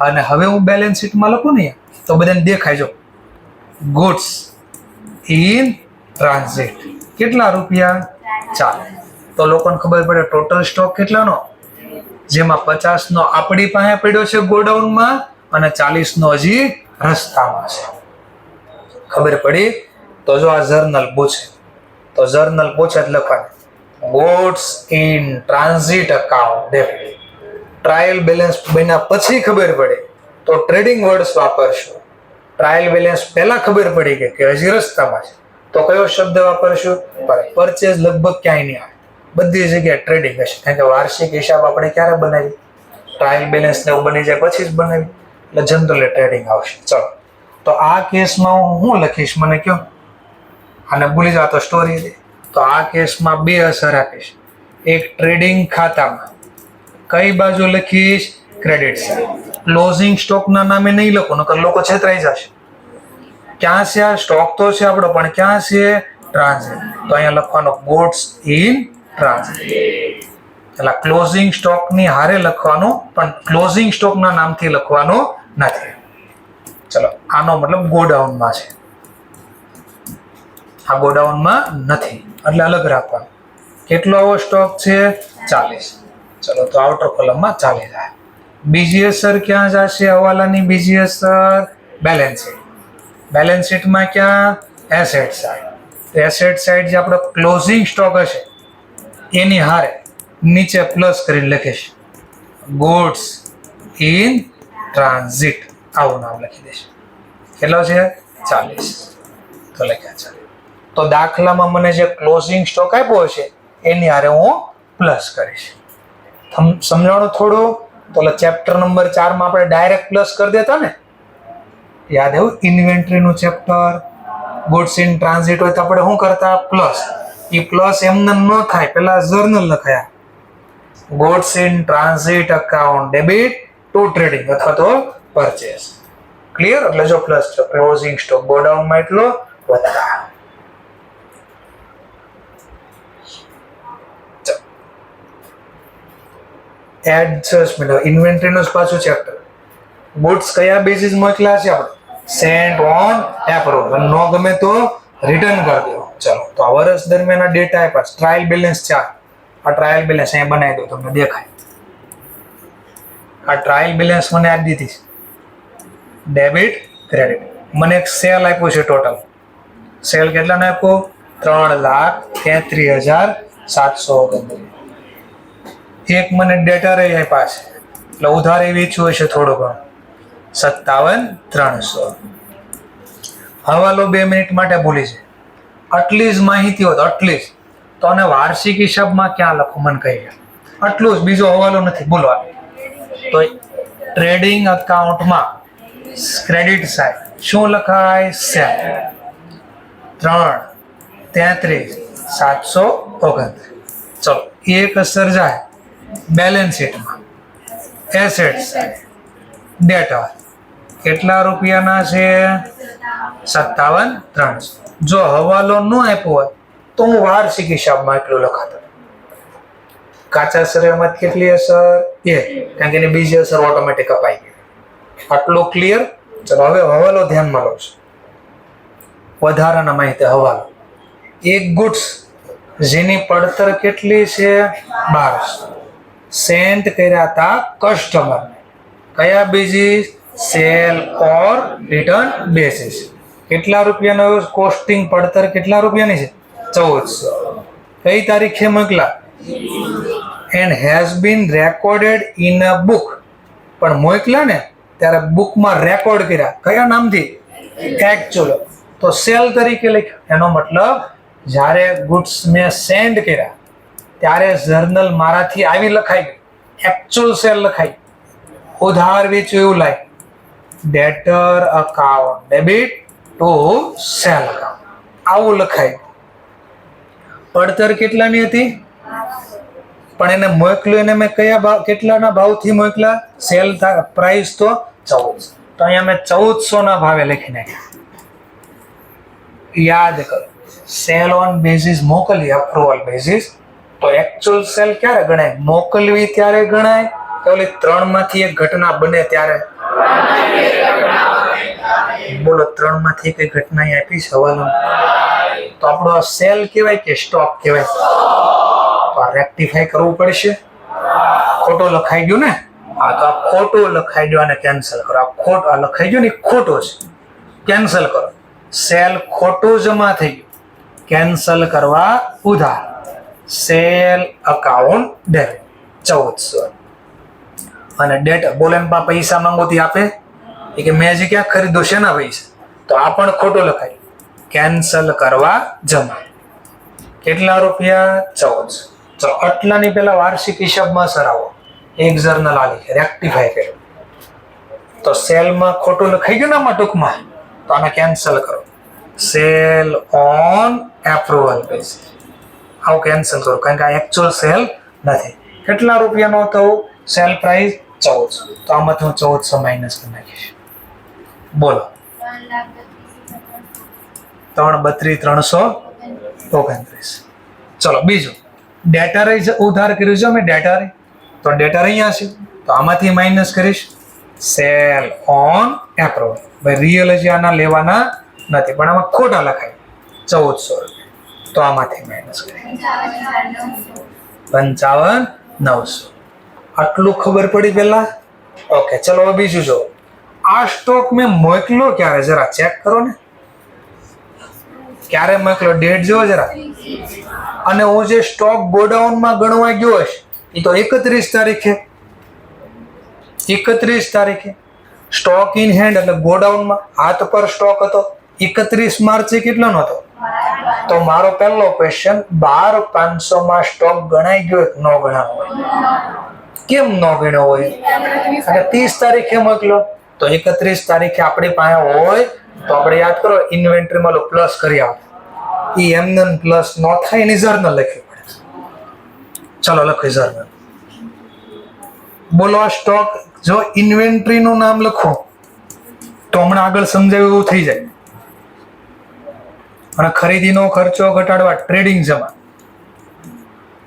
અને હવે હું બેલેન્સ શીટમાં લખું ને તો બધાને દેખાય, જો ગુડ્સ ઇન ટ્રાન્ઝિટ કેટલા રૂપિયા? 4. તો લોકોને ખબર પડે ટોટલ સ્ટોક કેટલાનો, જેમાં 50 નો આપણી પાસે પડ્યો છે ગોડાઉનમાં અને 40 નો હજી રસ્તામાં છે. ખબર પડી? તો જો આ જર્નલ પૂછે તો જર્નલ પૂછે એટલે લખવાનું goods in transit account debit. Trial balance બન્યા પછી ખબર પડે તો ટ્રેડિંગ વર્ડ્સ વાપરશું. ટ્રાયલ બેલેન્સ પહેલા ખબર પડી કે હજી રસ્તામાં છે તો કયો શબ્દ વાપરશું? પરચેઝ લગભગ ક્યાંય નહીં આવે, બધી જગ્યાએ ટ્રેડિંગ હશે, કારણ કે વાર્ષિક હિસાબ આપણે ક્યારે બનાવી? ટ્રાયલ બેલેન્સ ને એવું બની જાય પછી જ બનાવી, એટલે જનરલી ટ્રેડિંગ આવશે. ચલો, તો આ કેસમાં હું શું લખીશ મને કહો? અને ભૂલી જાવ તો સ્ટોરી દે. તો આ કેસમાં 2 અસર આપીશ. એક ટ્રેડિંગ ખાતામાં કઈ બાજુ લખીશ? Credit side. ક્લોઝિંગ સ્ટોકના નામે નહીં લખો, નકર લોકો છેતરાઈ જશે. ક્યાં છે આ સ્ટોક? તો છે આપણો, પણ ક્યાં છે? ટ્રાન્ઝિટ. તો અહીંયા લખવાનો ગુડ્સ ઇન ટ્રાન્ઝિટ. એટલે ક્લોઝિંગ સ્ટોકની હારે લખવાનું, પણ ક્લોઝિંગ સ્ટોકના નામથી લખવાનું નથી. ચલો, આનો મતલબ ગોડાઉનમાં છે, આ ગોડાઉનમાં નથી એટલે અલગ રાખવાનું. કેટલો આવો સ્ટોક છે? 40. ચલો, તો આઉટર કોલમમાં 40 જાય. બીજી અસર ક્યાં જશે હવાલાની? બીજી અસર બેલેન્સ શીટ. બેલેન્સ શીટમાં ક્યાં? Asset side. એસેટ સાઇડ જે આપણો ક્લોઝિંગ સ્ટોક હશે એની હારે નીચે પ્લસ કરીને લખીશ ગુડ્સ ઇન ટ્રાન્ઝિટ, આવું નામ લખી દઈશ. કેટલો છે? 40. તો લખ્યા 40. તો દાખલામાં મને જે ક્લોઝિંગ સ્ટોક આપ્યો છે એની હારે હું પ્લસ કરીશ. સમજાણું થોડું? તો ચેપ્ટર નંબર 4 માં આપણે ડાયરેક્ટ પ્લસ કરી દેતા ને, યાદ એવું? ઇન્વેન્ટરીનું ચેપ્ટર ગુડ્સ ઇન ટ્રાન્ઝિટ હોય તો આપણે શું કરતા? પ્લસ. એ પ્લસ એમને ન થાય, પેલા જર્નલ લખાયા goods in transit account debit to trading અથવા તો પરચેસ. ક્લિયર? એટલે જો પ્લસ છે, ક્લોઝિંગ સ્ટોક ગોડાઉનમાં એટલો વધતા. એડજસ્ટમેન્ટ ઇન્વેન્ટરીનું પાછું ચેપ્ટર. ગુડ્સ કયા બેઝિસ મોકલ્યા છે આપણે? Saint on approve. નો ગમે તો રિટર્ન કરી દો. ચલો, તો આ વર્ષ દરમિયાન ડેટા આપ્યા. Trial balance 4. આ ટ્રાયલ બેલેન્સ અહીંયા બનાવી દો, તમને દેખાય. આ ટ્રાયલ બેલેન્સ મને આપી દીધી છે, ડેબિટ ક્રેડિટ. મને એક સેલ આપ્યો છે ટોટલ. સેલ કેટલાને આપ્યો? 3,33,729. એક મને ડેટા રહી આપ્યા છે એટલે ઉધારે વેચ્યું હશે થોડું ઘણું, 57,300. હવાલો 2 મિનિટ માટે ભૂલી છે. આટલી જ માહિતી હોત, આટલી જ, તો આને વાર્ષિક હિસાબમાં ક્યાં લખું મને કહી ગયા? આટલું જ, બીજો હવાલો નથી બોલવા. તો ટ્રેડિંગ અકાઉન્ટમાં ક્રેડિટ સાઇડ શું લખાય? સેલ 3,33,729. ચલો એક અસર જાય બેલેન્સ શીટમાં, એસેટ્સ ડેટા કેટલા રૂપિયાના છે? 57,300. જો હવાલો ન આપ્યો હોય તો હું વાર્ષિક હિસાબમાં એટલું લખાતો. કાચા શરીરમાં કેટલી અસર? 1, કારણ કે એની બીજી અસર ઓટોમેટિક અપાઈ ગઈ. આટલું ક્લિયર? ચલો હવે હવાલો ધ્યાનમાં લો. વધારાના માહિતી હવાલો. એક ગુડ્સ જેની પડતર કેટલી છે? 1200. સેન્ટ કર્યા હતા કસ્ટમર. કયા બેઝિસ? સેલ ઓર રિટર્ન બેઝિસ. કેટલા રૂપિયાનો કોસ્ટિંગ પડતર કેટલા રૂપિયાની છે? 1400. કઈ તારીખે મોકલા? And has been recorded in a book. પણ મોકલા ને ત્યારે બુકમાં રેકોર્ડ કર્યા કયા નામથી? એકચ્યુઅલ. તો સેલ તરીકે લખ્યા. એનો મતલબ જ્યારે ગુડ્સ મેં સેન્ડ કર્યા ત્યારે જર્નલ મારાથી આવી લખાઈ ગઈ, એકચ્યુઅલ સેલ લખાઈ. ઉધાર વેચ્યું એવું લાય, ડેટર account debit to cell account, આવું લખાય. પડતર કેટલાની હતી? પણ એને મોકલ્યું એને મેં કયા ભાવ, કેટલાના ભાવથી મોકલા? સેલ પ્રાઇસ તો 1400. તો અહીંયા મેં 1400 ના ભાવે લખી નાખ્યા. યાદ કરો, સેલ ઓન બેઝિસ મોકલી, અપ્રુવલ બેઝિસ. તો એકચ્યુઅલ સેલ ક્યારે ગણાય? મોકલવી ત્યારે ગણાય કે ઓલી 3 માંથી એક ઘટના બને ત્યારે? બોલો, 3 માંથી કઈ ઘટના આપી છે હવાલો? તો આપણો સેલ કહેવાય કે સ્ટોક કહેવાય? તો આ રેક્ટિફાઈ કરવું પડશે. ખોટો લખાઈ ગયું ને? હા, તો આ ખોટું લખાઈ ગયું અને કેન્સલ કરો. આ ખોટ આ લખાઈ ગયું ને ખોટો છે, કેન્સલ કરો. સેલ ખોટું જમા થઈ ગયું, કેન્સલ કરવા ઉધાર. Cell account debit 1400. અને ડેટા બોલે પૈસા માંગો થી આપે કે મેં હજી ક્યાં ખરીદો છે ના પૈસા? તો આ પણ ખોટું લખાય. કેન્સલ કરવા જમા. કેટલા રૂપિયા? 1400. ચલો આટલાની પેલા વાર્ષિક હિસાબમાં સરાવો. એક જર્નલ આલી રેક્ટિફાઈ કર્યો. તો સેલમાં ખોટું લખાઈ ગયું ને આમાં ટૂંકમાં, તો આને કેન્સલ કરો. Cell on approval basis. આવું કેન્સલ કરો કારણ કે આ એકચ્યુઅલ સેલ નથી. કેટલા રૂપિયાનો હતો સેલ પ્રાઇસ? 1400. તો આમાંથી હું 1400 માઇનસ કરી નાખીશ. બોલો, 332,339. ચલો બીજું, ડેટા ઉધાર કર્યું છે મેં ડેટા. તો ડેટા અહીંયા છે તો આમાંથી માઇનસ કરીશ. Cell on approval. ભાઈ રિયલ હજી આના લેવાના નથી પણ આમાં ખોટા લખાય 1400. તો આમાંથી માઇનસ કરીએ 55,900. આટલું ખબર પડી પેલા? ઓકે, ચલો હવે બીજું જો. આ સ્ટોક મેં મોકલ્યો ક્યારે? જરા ચેક કરો ને. ક્યારે મોકલ્યો? ડેટ જો જરા. અને હું જે સ્ટોક ગોડાઉનમાં ગણવા ગયો હશે એ તો 31 તારીખે. 31 તારીખે સ્ટોક ઇન હેન્ડ એટલે ગોડાઉનમાં હાથ પર સ્ટોક હતો 31 માર્ચે કેટલાનો હતો? તો મારો પહેલો ક્વેશ્ચન, 12,500 માં સ્ટોક ગણાઈ ગયો ન ગણાયો હોય? કેમ ન ગણ્યો હોય? અને 30 તારીખે મોકલ્યો તો 31 તારીખે આપણી પાસે હોય તો આપણે યાદ કરો ઇન્વેન્ટરીમાં પ્લસ કરી આવો. એ એમને પ્લસ ન થાય એની જર્નલ લખવી પડે. ચલો લખી જર્નલ. બોલો, આ સ્ટોક જો ઇન્વેન્ટરી નું નામ લખો તો હમણાં આગળ સમજાવ્યું એવું થઈ જાય. અને ખરીદીનો ખર્ચો ઘટાડવા ટ્રેડિંગ જમા.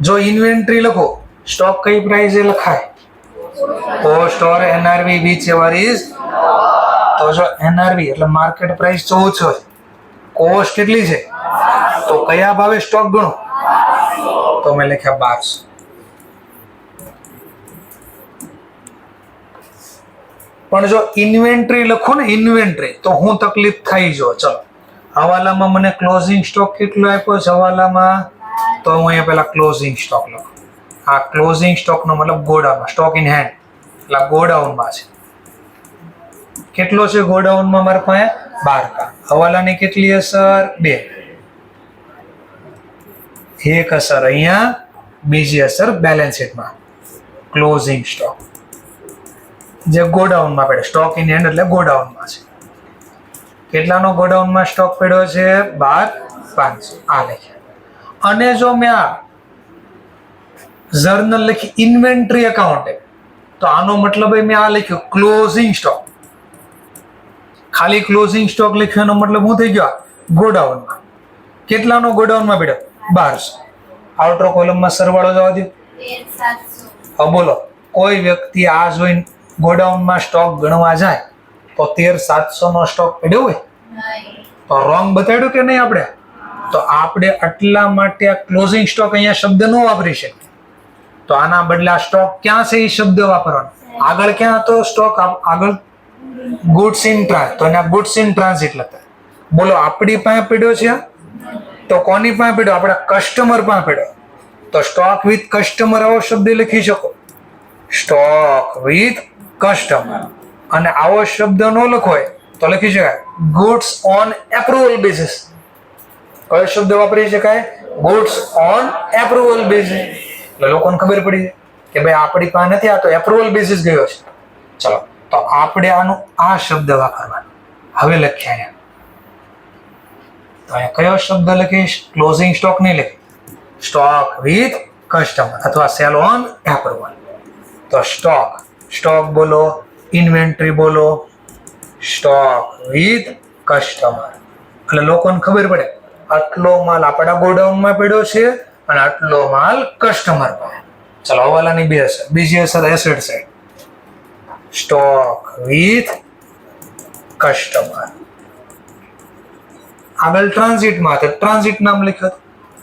જો ઇન્વેન્ટરી લખો સ્ટોક કઈ પ્રાઇસે લખાય? Cost or NRV whichever is. તો જો એનઆરવી એટલે માર્કેટ પ્રાઇસ 1400 છે, કોસ્ટ કેટલી છે? તો કયા ભાવે સ્ટોક ગણો? તો મેં લખ્યા 1200. પણ જો ઇન્વેન્ટરી લખો ને ઇન્વેન્ટરી તો હું તકલીફ થઈ જો. ચલો હવાલામાં મને ક્લોઝિંગ સ્ટોક કેટલો આપ્યો છે હવાલામાં? તો હું અહીંયા પેલા ક્લોઝિંગ સ્ટોક લખું. આ ક્લોઝિંગ સ્ટોકનો મતલબ ગોડાઉનમાં, સ્ટોક ઇન હેન્ડ એટલે ગોડાઉનમાં છે. કેટલો છે ગોડાઉનમાં મારા પાસે? 12,000. હવાલાની કેટલી અસર? 2. એક અસર અહીંયા, બીજી અસર બેલેન્સ શીટમાં. ક્લોઝિંગ સ્ટોક જે ગોડાઉનમાં પડે, સ્ટોક ઇન હેન્ડ એટલે ગોડાઉનમાં છે. કેટલાનો ગોડાઉનમાં સ્ટોક પડ્યો છે? 12,500. આ લખ્યા. અને જો મેં આ જર્નલ લખી ઇન્વેન્ટરી એકાઉન્ટ, તો આનો મતલબ મેં આ લખ્યું ક્લોઝિંગ સ્ટોક. ખાલી ક્લોઝિંગ સ્ટોક લખ્યો એનો મતલબ શું થઈ ગયો? ગોડાઉનમાં. કેટલાનો ગોડાઉનમાં પડ્યો? 1200. આઉટર કોલમમાં સરવાળો જવા દો. 13,700. હવે બોલો, કોઈ વ્યક્તિ આ જોઈને ગોડાઉનમાં સ્ટોક ગણવા જાય તો 13,700 નો સ્ટોક પડ્યો હોય નહીં. તો રોંગ બતાડ્યું કે નહીં આપણે? તો આપણે આટલા માટે આ ક્લોઝિંગ સ્ટોક અહીંયા શબ્દ ન વાપરી શકીએ. તો આના બદલે આ સ્ટોક ક્યાં છે એ શબ્દ વાપરવાનો. આગળ ક્યાં હતો સ્ટોક? આગળ ગુડ્સ ઇન ટ્રાન્સ, તો એના ગુડ્સ ઇન ટ્રાન્ઝિટ લખતા. બોલો, આપણી પાસે પડ્યો છે તો કોની પાસે પડ્યો? આપણા કસ્ટમર પાસે પડ્યો. તો સ્ટોક વિથ કસ્ટમર આવો શબ્દ લખી શકો, સ્ટોક વિથ કસ્ટમર. અને આવો શબ્દ ન લખોય તો લખી શકાય ગુડ્સ ઓન એપ્રુવલ બેસિસ. કયો શબ્દ વાપરી શકાય? Goods on approval basis. એટલે લોકોને ખબર પડી જાય કે ભાઈ આપણી પાસે નથી, આ તો એપ્રુવલ બેસિસ ગયો છે. ચલો, તો આપણે આનું આ શબ્દ વાપરવાનો. હવે લખ્યા અહીંયા. તો અહીંયા કયો શબ્દ લખીશ? ક્લોઝિંગ સ્ટોક નહીં લખી, સ્ટોક વિથ કસ્ટમર અથવા સેલ ઓન એપ્રુવલ. તો સ્ટોક બોલો, ઇન્વેન્ટરી બોલો, સ્ટોક વિથ કસ્ટમર. એટલે લોકોને ખબર પડે આટલો માલ આપણા ગોડાઉનમાં પડ્યો છે અને આટલો માલ કસ્ટમર પાસે. ચલો, હવાલાની બે અસર. બીજી અસર asset side, stock with customer. આગળ ટ્રાન્ઝિટમાં તો ટ્રાન્ઝિટ નામ લખ્યું.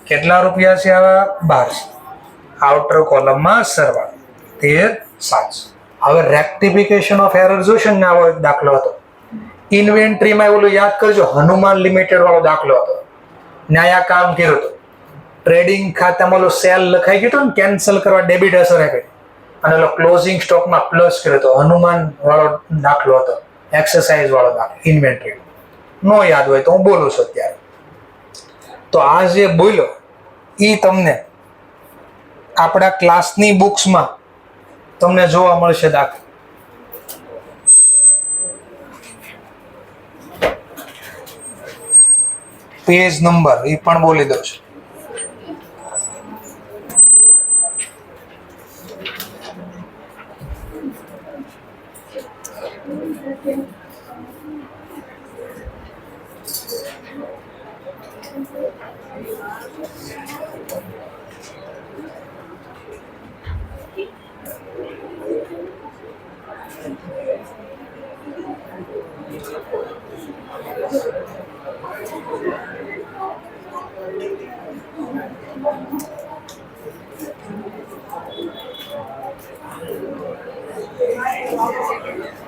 કેટલા રૂપિયા છે આવા? 1200. આઉટર કોલમમાં સરવાળો 13,700. હવે રેક્ટિફિકેશન ઓફ એરર જોશે ને, આવો એક દાખલો હતો ઇન્વેન્ટરીમાં. ઓલું યાદ કરજો, હનુમાન લિમિટેડ વાળો દાખલો હતો. ન્યાયા કામ કર્યું હતું. ટ્રેડિંગ ખાતામાં ઓલો સેલ લખાઈ ગયો ને, કેન્સલ કરવા ડેબિટ અસર આપી, અને ઓલો ક્લોઝિંગ સ્ટોકમાં પ્લસ કર્યો હતો. હનુમાન વાળો દાખલો હતો, એક્સરસાઇઝ વાળો દાખલો ઇન્વેન્ટરી. નો યાદ હોય તો હું બોલું છું અત્યારે. તો આ જે બોલ્યો એ તમને આપણા ક્લાસની બુક્સમાં તમને જોવા મળશે દાખલો. પેજ નંબર એ પણ બોલી દઉં છું.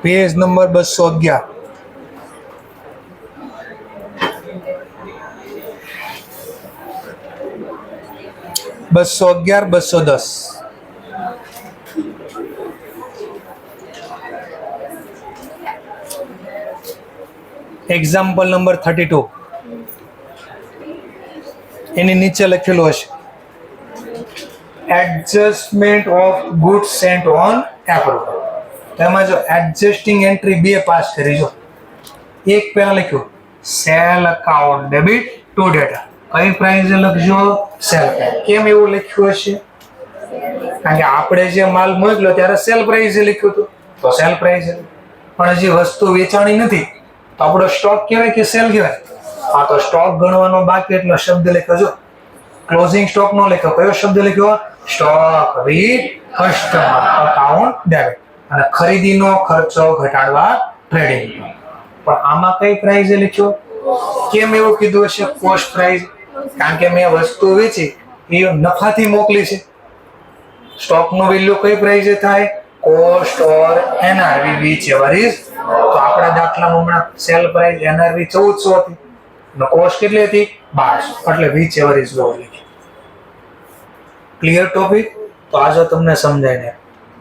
Page number 211. બસો 210. Example number 32. એની નીચે લખેલું હશે adjustment of goods sent on approval. તેમાં જો એડજસ્ટિંગ એન્ટ્રી 2 પાસ કરી. જો એક પહેલા લખ્યું cell account debit two data. કઈ પ્રાઇસ લખજો? Sale price. કેમ એવું લખ્યું હશે? કારણ કે આપણે જે માલ મોકલ્યો ત્યારે સેલ પ્રાઇસ લખ્યું હતું, તો સેલ પ્રાઇસ. પણ હજી વસ્તુ વેચાણી નથી તો આપણો સ્ટોક કહેવાય કે સેલ કહેવાય? હા, તો સ્ટોક ગણવાનો બાકી એટલો શબ્દ લખ્યો. જો ક્લોઝિંગ સ્ટોક નો લખ્યો, કયો શબ્દ લખ્યો? Stock with customer account debit. અને ખરીદીનો ખર્ચો ઘટાડવા ટ્રેડિંગ. પણ આમાં કઈ પ્રાઇસ લખ્યો? કેમ એવું કીધું હશે? Cost price. કારણ કે મેં વસ્તુ વેચી એ નફાથી મોકલી છે. સ્ટોક નો વેલ્યુ કઈ પ્રાઇસે થાય? Cost or NRV whichever is. તો આપણા દાખલામાં હમણાં સેલ પ્રાઇસ એનઆરવી 1400 હતી અને કોસ્ટ કેટલી હતી? 1200. એટલે વિચ એવર ઇઝ લો લખી. Clear topic? તો આજે તમને સમજાય ને.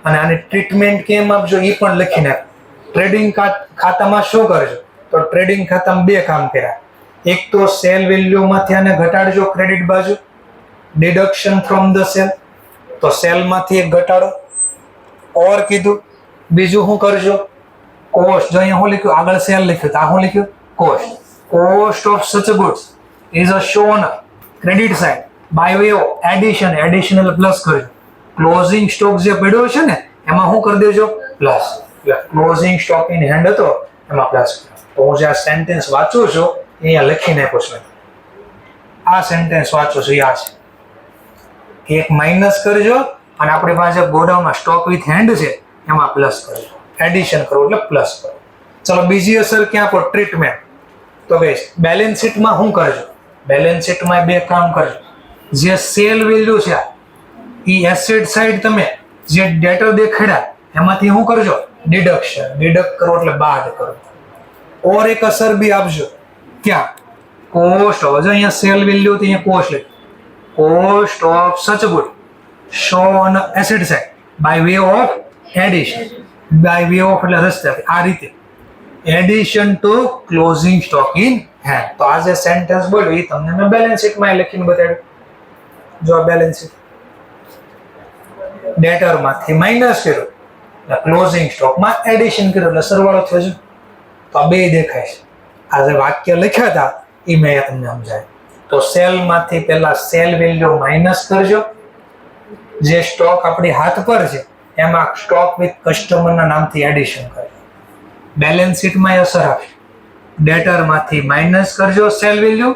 અને આની ટ્રીટમેન્ટ કેમ આપજો એ પણ લખી નાખ. ટ્રેડિંગ ખાતામાં શું કરજો? તો ટ્રેડિંગ ખાતામાં 2 કામ કર્યા. એક તો સેલ વેલ્યુમાંથી આને ઘટાડજો, ક્રેડિટ બાજુ, ડિડક્શન ફ્રોમ ધ સેલ. તો સેલમાંથી એક ઘટાડો. ઓર કીધું બીજું શું કરજો? કોસ્ટ. જો અહીંયા શું લખ્યું? આગળ સેલ લખ્યું તો આ શું લખ્યું? Cost. Cost of such goods is a shown credit side by way of addition. Additional plus કરજો. ક્લોઝિંગ સ્ટોક જે પડ્યો છે ને એમાં શું કરી દેજો પ્લસ. એટલે ક્લોઝિંગ સ્ટોક ઇન હેન્ડ હતો એમાં પ્લસ. તો હું જે આ સેન્ટેન્સ વાંચું છું એ અહીંયા લખી નાખ્યો છું. આ સેન્ટેન્સ વાંચું છું આ છે કે એક માઇનસ કરજો અને આપણી પાસે ગોડાઉનમાં સ્ટોક વિથ હેન્ડ છે એમાં પ્લસ કરજો. એડિશન કરો એટલે પ્લસ કરો. ચલો બીજી અસર ક્યાં પર ટ્રીટમેન્ટ. તો કે બેલેન્સ શીટમાં શું કરજો? બેલેન્સ શીટમાં બે કામ કરજો. જે સેલ વેલ્યુ છે એ એસેટ સાઈડ તમે જે ડેટર દેખાડ્યા એમાંથી શું કરજો? ડિડક્શન. ડિડક્ટ કરો એટલે બાદ કરો. ઓર એક અસર બી આપજો. ક્યાં? કોસ્ટ. હવે જો અહીંયા સેલ વેલ્યુ તો અહીંયા કોસ્ટ લખી. Cost of such good show on asset side by way of addition. By way of એટલે રસ્તે આ રીતે addition to closing stock in hand. તો આ જે સેન્ટેન્સ બોલ્યો એ તમને મેં બેલેન્સ શીટમાં લખીને બતાવ્યું. જો આ બેલેન્સ શીટ ડેટરમાંથી માઇનસ કર્યો એટલે ક્લોઝિંગ સ્ટોકમાં એડિશન કર્યો એટલે સરવાળો થયો છે. તો આ બે દેખાય છે. આ જે વાક્ય લખ્યા હતા એ મેં તમને સમજાય. તો સેલમાંથી પહેલા સેલ વેલ્યુ માઇનસ કરજો. જે સ્ટોક આપણી હાથ પર છે એમાં સ્ટોક વિથ કસ્ટમરના નામથી એડિશન કરજો. બેલેન્સ શીટમાં અસર આપશે. ડેટરમાંથી માઇનસ કરજો સેલ વેલ્યુ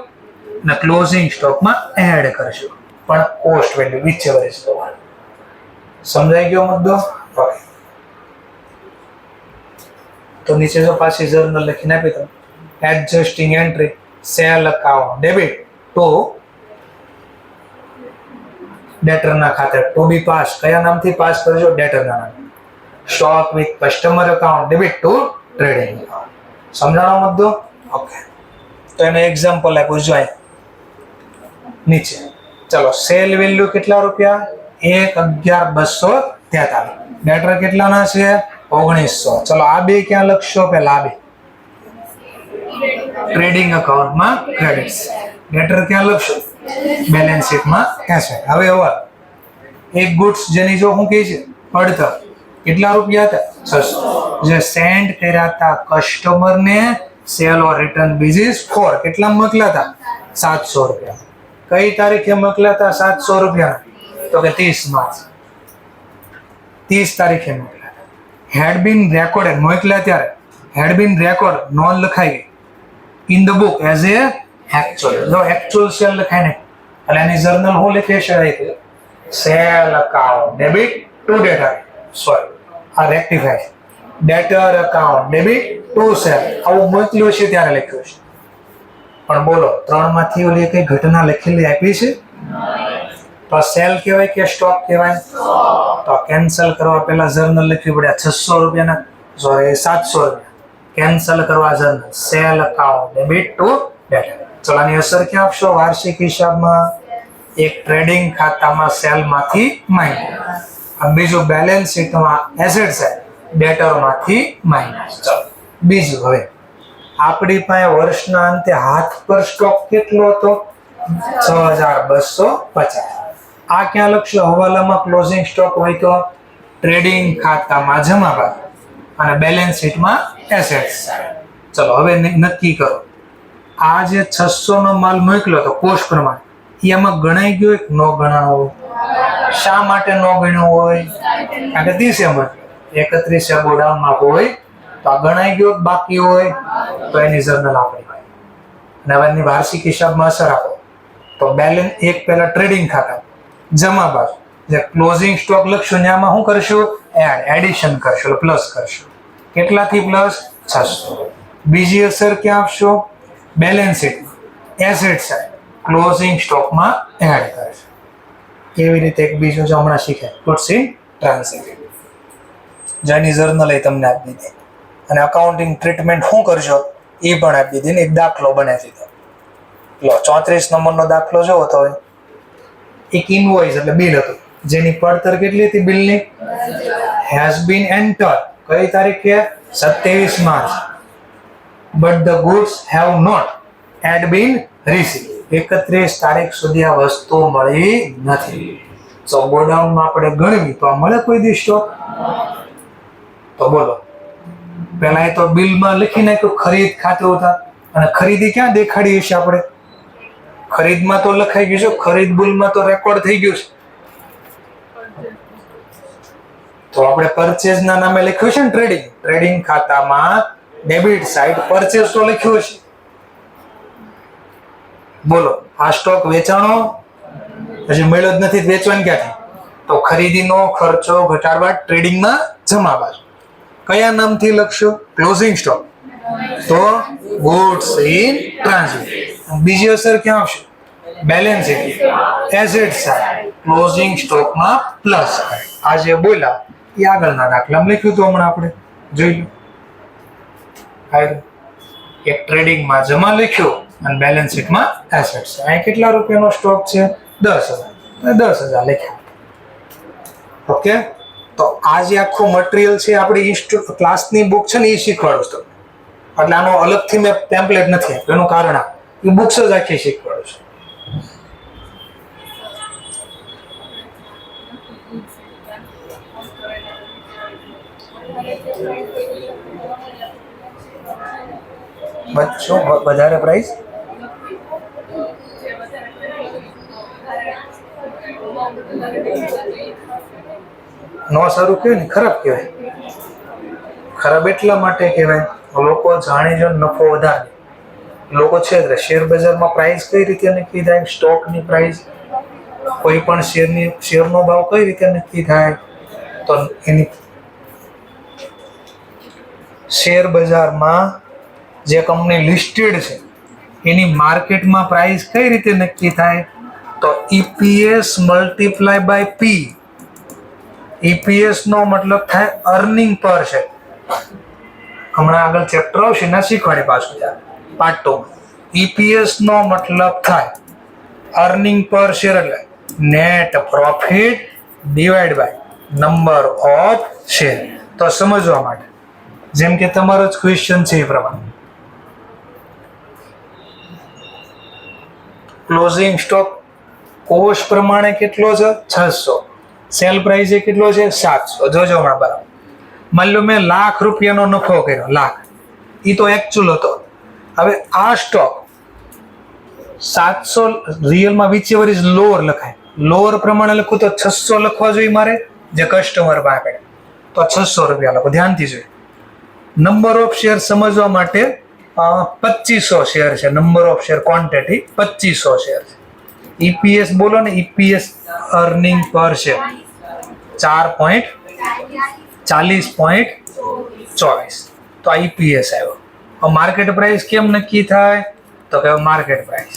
અને ક્લોઝિંગ સ્ટોકમાં એડ કરજો પણ cost value whichever is the one. સમજાઈ ગયો મુદ્દો? ઓકે. તો નીચે જો પાછી જર્નલ લખીને આપી દો. Adjusting entry sale account debit to ડેટરના ખાતે ટુ બી પાસ. કયા નામથી પાસ કરજો? ડેટરના નામ. Stock with customer account debit to trading account. સમજાણો મુદ્દો? ઓકે. તો એનું એક્ઝામ્પલ આપ્યું જો નીચે. ચલો સેલ વેલ્યુ કેટલા રૂપિયા? 1,11,243. ડેટર કેટલાના છે? 1900. ચલો આ બે ક્યાં લખશો? પહેલા આ બે ટ્રેડિંગ અકાઉન્ટમાં ક્રેડિટ્સ. ડેટર ક્યાં લખશો? બેલેન્સ શીટમાં કેશ. હવે એક ગુડ્સ જેની જો શું કહે છે પડતર કેટલા રૂપિયા હતા? 600. જે સેન્ડ કર્યા હતા કસ્ટમરને સેલ ઓર રિટર્ન બીજીસ ફોર કેટલા મોકલ્યા હતા? 700 રૂપિયા. કઈ તારીખે મોકલ્યા હતા 700 રૂપિયા? તો કે 30 માર્ચ. 30 તારીખે મોકલ્યા હતા. હેડ બીન રેકોર્ડેડ મોકલ્યા ત્યારે હેડ બીન રેકોર્ડ નોંધ લખાઈ ગઈ in the book as a actual. જો એકચ્યુઅલ સેલ લખાય ને એટલે એની જર્નલ હું લખી છે sale account debit to debtor. Sorry આ rectify. Debtor account debit to sale આવું મોકલ્યું છે ત્યારે લખ્યું છે. પણ બોલો 3 માંથી ઓલી કઈ ઘટના લખેલી આપી છે? તો સેલ કહેવાય કે સ્ટોક કહેવાય? તો કેન્સલ કરવા પહેલા જર્નલ લખવી પડે. 600 રૂપિયાના સોરી 700 રૂપિયા કેન્સલ કરવા journal sale account debit to debtor. ચલાની અસર ક્યાં આપશો? વાર્ષિક હિસાબમાં. એક ટ્રેડિંગ ખાતામાં સેલમાંથી માઇનસ. બીજું બેલેન્સ શીટમાં એસેટ સાઈડ ડેટરમાંથી માઇનસ. ચલો બીજું હવે આપણી પાસે વર્ષના અંતે હાથ પર સ્ટોક કેટલો હતો? 6,250. આ ક્યાં લખશો? હવાલામાં ક્લોઝિંગ સ્ટોક હોય તો ટ્રેડિંગ ખાતામાં જમા બાજુ અને બેલેન્સ શીટમાં એસેટ્સ. ચલો હવે નક્કી કરો આ જે 600 નો માલ મોકલ્યો તો કોસ્ટ પ્રમાણે એમાં ગણાઈ ગયો એક ન ગણાણો હોય? શા માટે ન ગણ્યો હોય? કારણ કે 30 મોકલ્યો 31 ગોડાઉનમાં હોય તો આ ગણાઈ ગયો બાકી હોય તો એની જર્નલ આપણી હોય. અને હવે એની વાર્ષિક હિસાબમાં અસર આપો તો બેલેન્સ એક પહેલા ટ્રેડિંગ ખાતા જમા બાજુ જે ક્લોઝિંગ સ્ટોક લખશું ને આમાં શું કરશું? એડિશન કરશું પ્લસ કરશું. કેટલાથી પ્લસ? 600. બીજી અસર ક્યાં આપશો? બેલેન્સ શીટમાં એસેટ સાઈડ ક્લોઝિંગ સ્ટોકમાં એડ કરશું. કેવી રીતે એક બીજું જો હમણાં શીખે ગુડ્સ ઇન ટ્રાન્ઝિટ. જેની જર્નલ એ તમને આપી દીધી અને અકાઉન્ટિંગ ટ્રીટમેન્ટ શું કરશો એ પણ આપી દીધી ને એક દાખલો બનાવી દીધો. લો 34 નંબરનો દાખલો જોવો તો એક ઇનવોઇસ એટલે બિલ હતું જેની પડતર કેટલી હતી બિલની? હેઝ બીન એન્ટર કઈ તારીખે? 27 March. But the goods have not yet been receive. 31 તારીખ સુધી આ વસ્તુ મળી નથી. તો ગોડાઉનમાં આપણે ગણવી તો આ મળે કોઈ દી સ્ટોક? તો બોલો પહેલા એ તો બિલમાં લખી નાખ્યું ખરીદ ખાતું હતા અને ખરીદી ક્યાં દેખાડી હશે આપણે? ખરીદમાં તો લખાઈ ગયું છે. ખરીદ બિલમાં તો રેકોર્ડ થઈ ગયું છે. તો આપણે પરચેઝ ના નામે લખ્યું છે ને ટ્રેડિંગ ખાતામાં ડેબિટ સાઇડ પરચેઝ તો લખ્યું છે. બોલો આ સ્ટોક વેચાણો હજી મળ્યો જ નથી, વેચવાનું ક્યાંથી? તો ખરીદીનો ખર્ચો ઘટાડવા ટ્રેડિંગમાં જમા બાજુ કયા નામથી લખશો? Closing stock. તો ગુડ્સ ઇન ટ્રાન્ઝિટ. બીજી અસર ક્યાં આવશે? Balance sheet asset side closing સ્ટોકમાં પ્લસ. આ જે બોલ્યા એ આગળના દાખલામાં લખ્યું હતું હમણાં આપણે જોઈ લો. એક ટ્રેડિંગમાં જમા લખ્યું અને બેલેન્સ શીટમાં એસેટ્સ. અહીં કેટલા રૂપિયાનો સ્ટોક છે? 10,000. 10,000 લખ્યા. ઓકે, તો આ જે આખું મટીરિયલ છે આપણી ક્લાસની બુક છે ને એ શીખવાડું છું તમને. એટલે આનો અલગથી મેં ટેમ્પલેટ નથી આપ્યું, એનું કારણ આ એ બુક્સ જ આખી શીખવાડું છું. શું વધારે પ્રાઇસ? નો સારું કહેવાય ને, ખરાબ કહેવાય. ખરાબ એટલા માટે કહેવાય લોકો જાણી જો નફો વધારે લોકો છે શેર બજારમાં પ્રાઇસ કઈ રીતે નક્કી થાય? સ્ટોકની પ્રાઇસ, કોઈ પણ શેરનો ભાવ કઈ રીતે નક્કી થાય? તો એની શેર બજારમાં જે કંપની લિસ્ટેડ છે એની માર્કેટમાં પ્રાઇસ કઈ રીતે નક્કી થાય? તો EPS multiply by P. EPS નો મતલબ થાય અર્નિંગ પર શેર. હમણાં આગળ ચેપ્ટર આવશે ને શીખવાડે પાછું પાર્ટ 2. EPS નો મતલબ થાય અર્નિંગ પર શેર એટલે net profit divide by number of share. તો સમજવા માટે જેમ કે તમારો જ ક્વેશ્ચન છે એ પ્રમાણે ક્લોઝિંગ સ્ટોક કોષ પ્રમાણે કેટલો છે? 600. સેલ પ્રાઇસ એ કેટલો છે? 700. જોજો હમણાં બરાબર. માની લો મેં ₹1,00,000 નફો કર્યો, લાખ. એ તો એકચ્યુઅલ હતો. હવે આ સ્ટોક 700 રિયલમાં વિચ એવર ઇઝ લોઅર લખાય. લોઅર પ્રમાણે લખું તો 600 લખવા જોઈએ મારે, જે કસ્ટમર પાસે તો 600 રૂપિયા લખો. ધ્યાનથી જોઈએ. નંબર ઓફ શેર સમજવા માટે 2500 શેર છે. Number of share quantity 2500 share છે. EPS બોલો ને, EPS અર્નિંગ પર શેર 40.24. તો આ EPS આવ્યો. માર્કેટ પ્રાઇસ કેમ નક્કી થાય? તો કે market price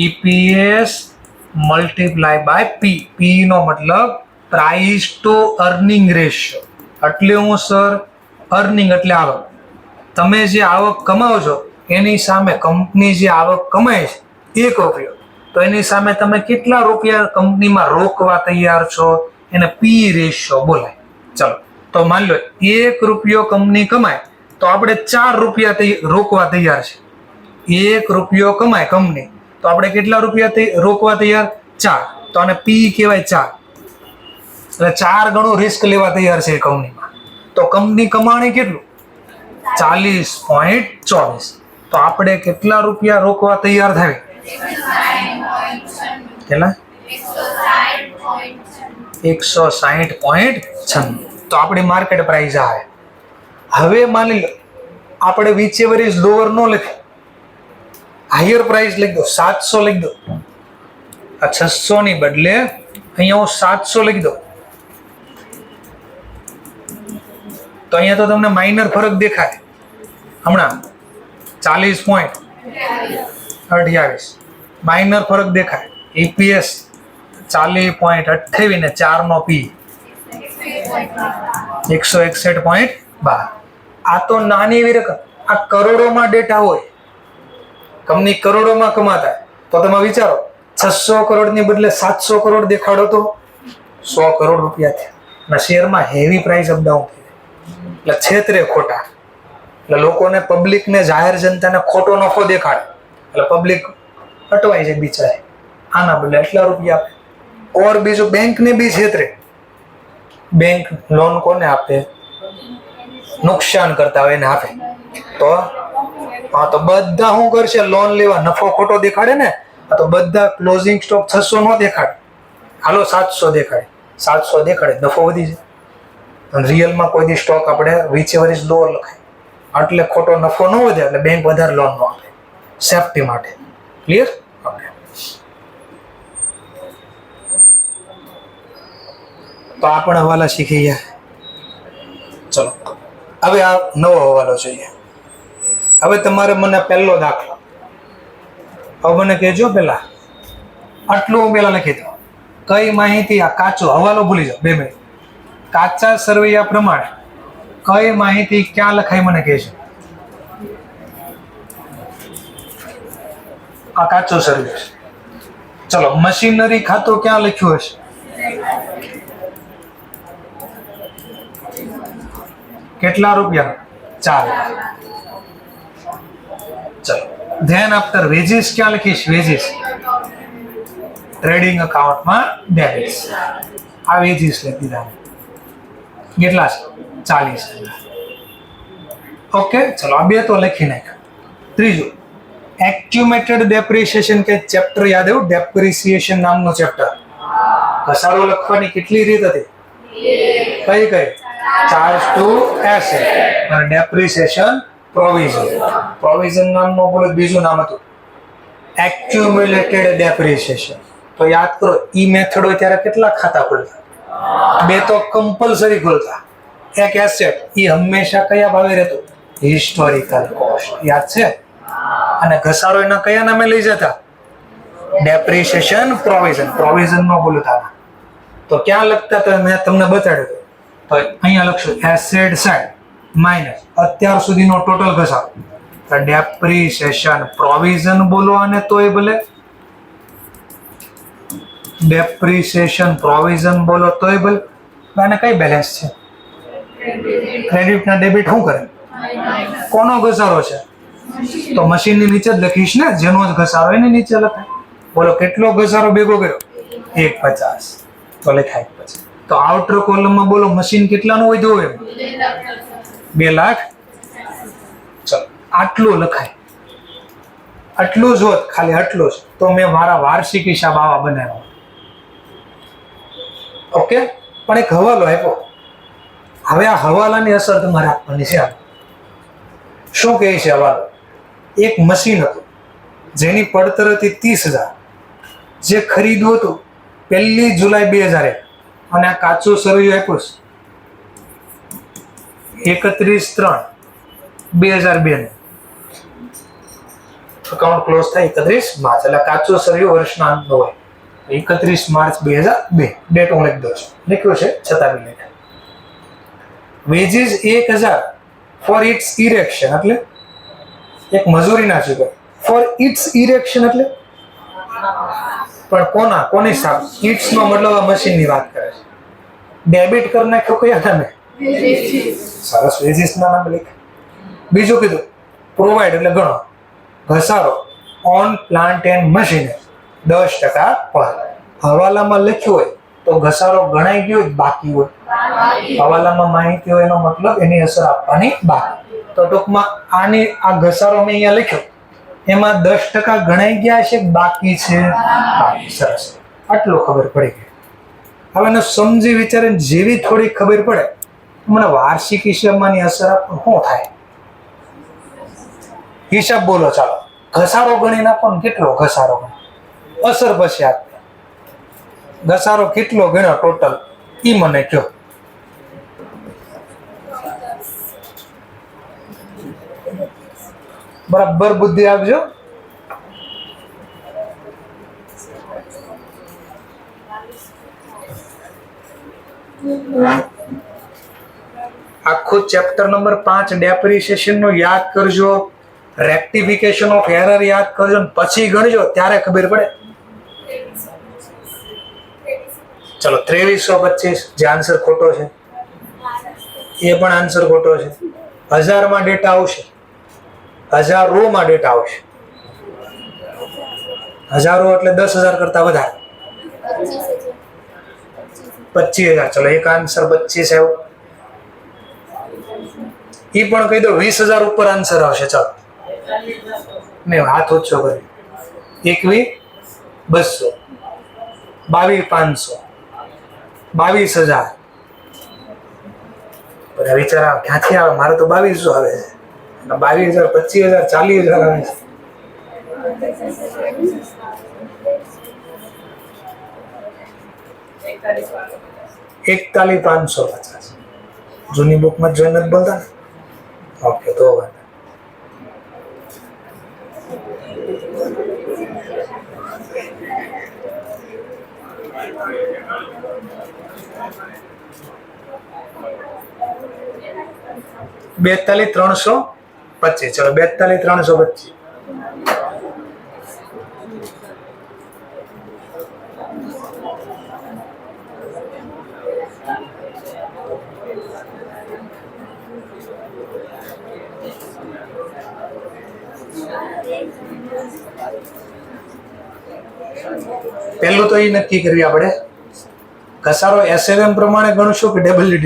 EPS multiply by P. P નો મતલબ પ્રાઇસ ટુ અર્નિંગ રેશિયો. એટલે હું સર અર્નિંગ એટલે આવક. તમે જે આવક કમાવો છો એની સામે કંપની જે આવક કમાય છે ₹1, તો એની સામે તમે કેટલા રૂપિયા કંપનીમાં રોકવા તૈયાર છો એને પી રેશિયો બોલાય. ચલો, તો માની લો ₹1 કંપની કમાય તો આપણે ₹4 રોકવા તૈયાર છે. ₹1 કમાય કંપની તો આપણે કેટલા રૂપિયા રોકવા તૈયાર? 4. તો આને પી કહેવાય 4. એટલે 4 ગણું રિસ્ક લેવા તૈયાર છે કંપનીમાં. તો કંપની કમાણી કેટલું? 40.24. તો આપણે કેટલા રૂપિયા રોકવા તૈયાર થાય? કેટલા? 160.96. તો આપણી માર્કેટ પ્રાઇસ આવે. હવે માની લો આપણે વિચ એવર ઇઝ લોઅર નો લખી, હાયર પ્રાઇસ લખી દો, 700 લખી દો. આ 600 ની બદલે અહીંયા હું 700 લખી દો. તો અહીંયા તો તમને માઇનર ફરક દેખાય. હમણાં 40.28 માઇનર ફરક દેખાય. EPS 40.28 ને 4 નો પી 161.12. આ તો નાની એવી રકમ. આ કરોડોમાં ડેટા હોય. કંપની કરોડોમાં કમાતા તો તમે વિચારો 600 કરોડની બદલે 700 કરોડ દેખાડો તો 100 કરોડ રૂપિયા થયા. અને શેરમાં હેવી પ્રાઇસ અપડાઉન થઈ જાય. એટલે છેતરે ખોટા. એટલે લોકોને, પબ્લિકને, જાહેર જનતાને ખોટો નફો દેખાડે એટલે પબ્લિક અટવાય છે બિચારે. આના બદલે એટલા રૂપિયા આપે. ઓર બીજું બેંકને બી છેતરે. બેંક લોન કોને આપે? નુકસાન કરતા હોય એને આપે. તો હા, તો બધા શું કરશે? લોન લેવા. નફો ખોટો દેખાડે ને. તો બધા ક્લોઝિંગ સ્ટોક 600 નો દેખાડે, હાલો 700 દેખાડે. 700 દેખાડે, નફો વધી જાય. રિયલમાં કોઈ દી સ્ટોક આપણે વિચ એવર ઇઝ લોઅર લખાય, એટલે ખોટો નફો ન વધે, એટલે બેંક વધારે લોન ન આપે સેફટી માટે. ક્લિયર? ઓકે. તો આ પણ હવાલા શીખી ગયા. ચલો હવે આ નવો હવાલો જોઈએ. હવે તમારે મને પહેલો દાખલો, હવે મને કહેજો પેલા આટલું પેલા લખી દો. કઈ માહિતી, આ કાચો હવાલો ભૂલી જાઓ 2 મિનિટ. કાચા સરવૈયા પ્રમાણે કઈ માહિતી ક્યાં લખાય મને કહેજો. આ કાચો સરવૈયો છે. ચલો મશીનરી ખાતું ક્યાં લખ્યું હશે? કેટલા રૂપિયા? 4 લાખ. ચલો ધેન આફ્ટર વેજીસ ક્યાં લખીશ? વેજીસ ટ્રેડિંગ અકાઉન્ટમાં ડેબિટ્સ. આ વેજીસ લખી દીધા. કેટલા છે? 40,000. ઓકે. ચલો આ 2 તો લખી નાખ્યા. ત્રીજું એક્યુમેટેડ ડેપ્રિસિએશન કે ચેપ્ટર યાદ આવ્યું? ડેપ્રિસિએશન નામનું ચેપ્ટર. ઘસારો લખવાની કેટલી રીત હતી? કઈ? ચાર્જ ટુ એસેટ અને ડેપ્રિસિએશન પ્રોવિઝન. પ્રોવિઝન નામનું બોલો બીજું નામ હતું એક્યુમ્યુલેટેડ ડેપ્રિસિએશન. તો યાદ કરો, ઈ મેથડ હોય ત્યારે કેટલા ખાતા ખુલતા? 2 તો કમ્પલસરી ખુલતા. એક એસેટ, ઈ હંમેશા કયા ભાવે રહેતું? Historical cost. યાદ છે? અને ઘસારો એના કયા નામે લઈ જતા? Depreciation provision. પ્રોવિઝન નો ભૂલતા. તો ક્યાં લખતા? તો મેં તમને બતાડ્યું. તો અહીંયા લખશું એસેટ સાઈડ માઇનસ અત્યાર સુધીનો ટોટલ ઘસારો. ડેપ્રિસિએશન પ્રોવિઝન બોલો અને તોય ભલે, ડેપ્રિસિએશન પ્રોવિઝન બોલો તોય ભલે. અને કઈ બેલેન્સ છે? ક્રેડિટ ના ડેબિટ શું કરે? કોનો ઘસારો છે? તો મશીનની નીચે જ લખીશ ને, જેનો જ ઘસારો એની નીચે લખાય. બોલો કેટલો ઘસારો ભેગો કર્યો? 150. તો લખાય પછી. તો આઉટર કોલમમાં બોલો મશીન કેટલાનું વધ્યું હોય? 2 લાખ. ચલો આટલું લખાય. આટલું જ હોત, ખાલી આટલું જ, તો મેં મારા વાર્ષિક હિસાબ આવા બનાવ્યો. ઓકે. પણ એક હવાલો આપ્યો. હવે આ હવાલાની અસર તમારે આપવાની છે. શું કહે છે હવાલો? એક મશીન હતું જેની પડતર હતી 30,000, જે ખરીદવું હતું 1 જુલાઈ 2001, અને આ કાચો સરવૈયો આપ્યો છે 31/3/2002. અકાઉન્ટ ક્લોઝ થાય 31 માર્ચ, એટલે કાચો સરવૈયો વર્ષના અંતનો હોય. 31 માર્ચ 2002 ડેટ હું લખી દઉં છું, લખ્યું છે છતાં બી લખ્યું. વેજીસ 1,000 ફોર ઇટ્સ ઇરેક્શન, એટલે એક મજૂરીના ચૂકવે. ફોર ઇટ્સ ઇરેક્શન એટલે પણ કોની સામે? ઇટ્સ નો મતલબ આ મશીનની વાત કરે છે. ડેબિટ કરી નાખ્યો કયા નામે? સરસ, વેજીસ ના નામે લખ. બીજું કીધું પ્રોવાઈડ એટલે ગણો. ઘસારો ઓન પ્લાન્ટ એન્ડ મશીનરી 10% પર. હવાલામાં લખ્યું હોય તો ઘસારો ગણાઈ ગયો બાકી હોય. હવાલામાં માહિતી હોય એનો મતલબ એની અસર આપવાની બાકી. તો ટૂંકમાં આની આ ઘસારો મેં અહીંયા લખ્યો, એમાં 10% ગણાઈ ગયા છે, બાકી છે બાકી. સરસ, આટલું ખબર પડી ગઈ. હવે એને સમજી વિચારીને જેવી થોડી ખબર પડે મને વાર્ષિક હિસાબમાંની અસર આપવાનું શું થાય? હિસાબ બોલો. ચાલો ઘસારો ગણી નાખો ને. કેટલો ઘસારો ગણો? અસર પછી આપ. ઘસારો કેટલો ગણ્યો ટોટલ ઈ મને કહો. બરાબર બુદ્ધિ આપજો. આખું ચેપ્ટર નંબર 5 ડેપ્રિસિએશન નું યાદ કરજો, રેક્ટિફિકેશન ઓફ એરર યાદ કરજો, પછી ગણજો ત્યારે ખબર પડે. ચલો 2325 જે આન્સર ખોટો છે એ પણ આન્સર ખોટો છે. 1000 માં ડેટા આવશે, 1000 રો માં ડેટા આવશે. 1000 રો એટલે 10,000 કરતા વધારે. 25,000. ચલો એક આન્સર 25 આવ્યો. ઈ પણ કહી દો 20,000 ઉપર આન્સર આવશે. ચાલો મેં હાથ ઓછો કર્યો. 21,200, 22,500, 22,000, બધા વિચાર આવે ક્યાંથી આવે, મારે તો 2200 આવે છે, 22,000, 25,000, 40,000 આવે છે. એકતાલીસ 550. જૂની બુકમાં જોઈ નથી બોલતા ને? ઓકે, તો વાંધો. બેતાલીસ 325. ચલો 42 325. પહેલું તો એ નક્કી કરવી આપણે, ઘસારો SLM પ્રમાણે ગણશું કે WDV?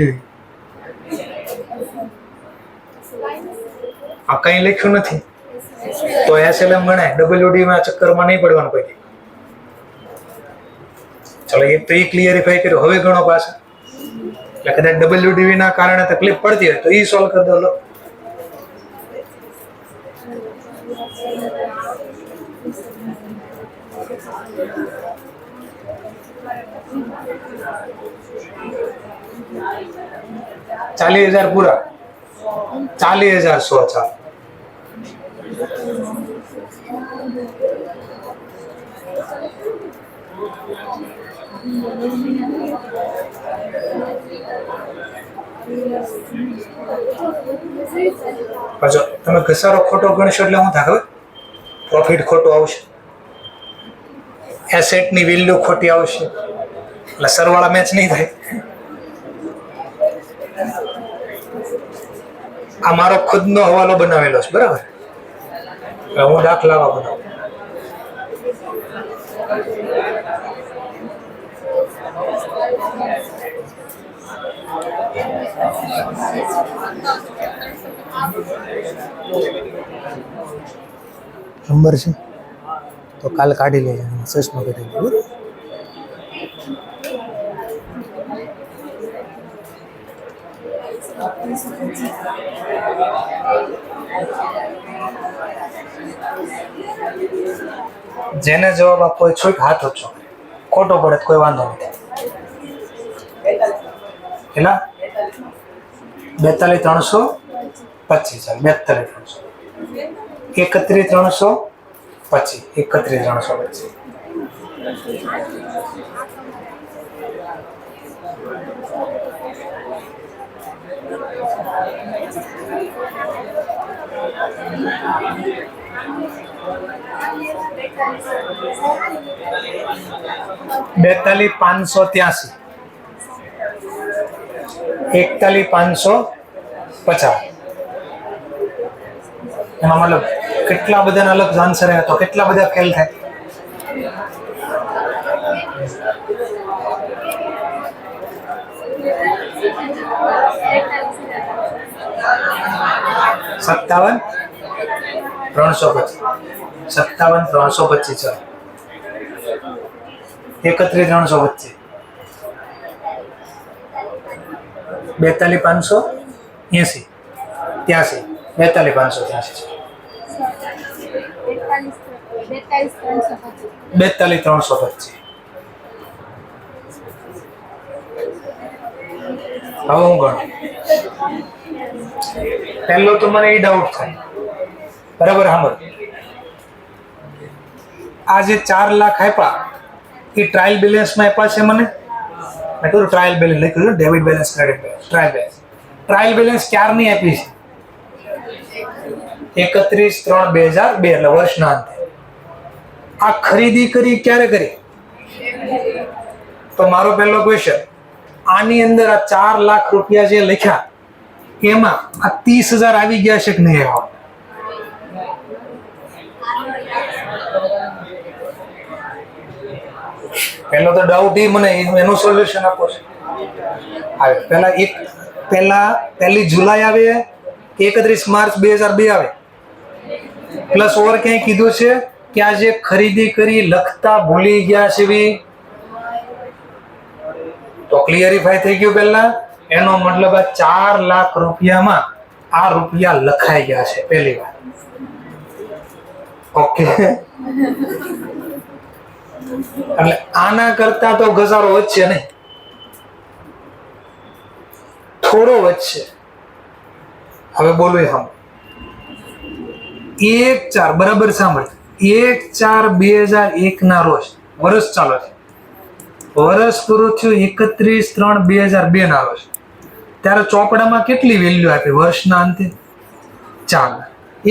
આ કઈ લખ્યું નથી તો SLM ગણાય, WDV ના ચક્કરમાં નહીં પડવાનું કોઈ. ચલો એક તો એ ક્લિયરિફાઈ કર્યું. હવે ગણો પાછા, એટલે કદાચ WDV ના કારણે તકલીફ પડતી હોય તો એ સોલ્વ કરી દો. લો, $40,000 પૂરા, 40,100. ચાલો પાછો તમે ઘસારો ખોટો ગણશો એટલે શું થાય ખબર? પ્રોફિટ ખોટો આવશે, એસેટની વેલ્યુ ખોટી આવશે, એટલે સરવાળા મેચ નહીં થાય. આ મારો ખુદનો હવાલો બનાવેલો છે, બરાબર? હું દાખલા બનાવું. નંબર છે તો કાલ કાઢી લેજો, ચશ્મા કાઢી લેજો. જેને જવાબ આપવો હોય છોક હાથ ઓછો, ખોટો પડે તો કોઈ વાંધો નથી. કેટલા? 42 325. 42 325. 31 325. બેતાલીસ 583. 41 550. એમાં મતલબ કેટલા બધા અલગ આન્સર આવ્યા તો કેટલા બધા ફેલ થાય? સત્તાવન 325. 57 325. 31 325. 42 580. 83. 42 583. 42 325. હવે હું ગણું. પહેલો તો મને એ ડાઉટ થાય, બરાબર? સાંભળ, આ જે 4 લાખ આપ્યા એ ટ્રાયલ બેલેન્સમાં આપ્યા છે મને. મેં કહ્યું ટ્રાયલ બેલેન્સ લખ્યું, debit balance, credit balance. Trial balance ક્યારની આપી છે? 31/3/2002, એટલે વર્ષના અંતે. આ ખરીદી કરી ક્યારે કરી? તો મારો પહેલો ક્વેશ્ચન, આની અંદર આ 4 લાખ રૂપિયા જે લખ્યા એમાં આ 30,000 આવી ગયા છે કે નહીં આવ્યા? પહેલો તો ડાઉટ એ મને, એનું સોલ્યુશન આપો છે. પહેલા 1 જુલાઈ આવે કે 31 માર્ચ 2002 આવે? પ્લસ ઓવર ક્યાંય કીધું છે કે આ જે ખરીદી કરી લખતા ભૂલી ગયા છે તો ક્લિયરિફાઈ થઈ ગયું પહેલા એનો મતલબ આ 4 લાખ રૂપિયામાં આ રૂપિયા લખાઈ ગયા છે પહેલી વાર. ઓકે, એટલે આના કરતા તો ઘસારો વધશે નહીં, થોડો વધશે. હવે બોલો હમ 1/4 બરાબર સાંભળ, 1/4/2001 ના રોજ વર્ષ ચાલે છે, વર્ષ પૂરું થયું 31/3/2002 ના રોજ, ત્યારે ચોપડામાં કેટલી વેલ્યુ આપી વર્ષના અંતે? 4.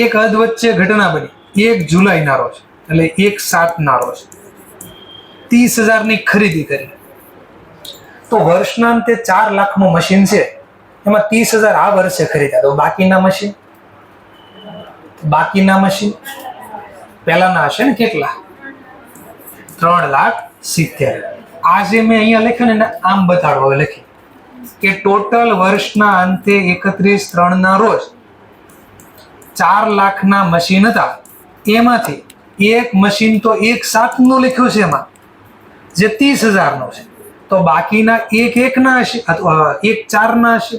એક અધ વચ્ચે ઘટના બની 1 જુલાઈ ના રોજ, એટલે 1/7 ના રોજ 30,000 ની ખરીદી કરી. તો વર્ષના અંતે 4 લાખનું મશીન છે, એમાં 30,000 આ વર્ષે ખરીદ્યા, તો બાકીના મશીન પહેલાના હશે ને કેટલા? 3,70,000. આ જે મેં અહીંયા લખ્યું ને એને આમ બતાડો. હવે લખી કે ટોટલ વર્ષના અંતે 31/3 ના રોજ 4 લાખના મશીન હતા, એમાંથી એક મશીન તો 1/7 નું લખ્યું છે એમાં, જે 30,000 નું છે, તો બાકીના 1/1 ના હશે અથવા 1/4 ના હશે,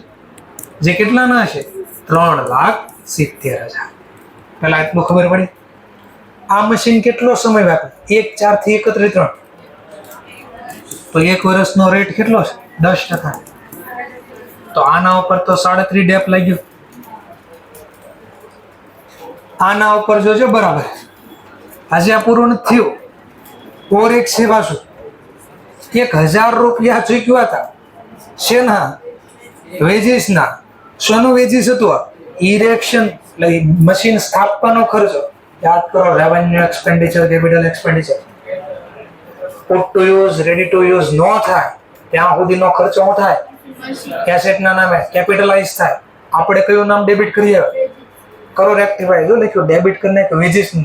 જે કેટલા ના હશે? 3,70,000. પેલા એટલું ખબર પડી. આ મશીન કેટલો સમય વાપરે? 1/4 થી 31/3, તો એક વર્ષનો રેટ કેટલો છે? 10%. તો આના ઉપર તો 37 ડેપ લાગ્યું. આના ઉપર જોજો બરાબર. આજે આ પૂરું નથી થયું. ઓર એક સેવા શું, 1,000 રૂપિયા ચૂક્યા હતા શેના? વેજીસ ના. શેનું વેજીસ હતું? ઇરેક્શન, એટલે મશીન સ્થાપવાનો ખર્ચો. યાદ કરો, revenue expenditure, capital expenditure. Put to use, ready to use નો થાય ત્યાં સુધીનો ખર્ચો શું થાય? એસેટના નામે કેપિટલાઇઝ થાય. આપણે કયું નામ ડેબિટ કરીએ? કરો રેક્ટિફાય. જો લખ્યું ડેબિટ કરીને કે વેજીસ નો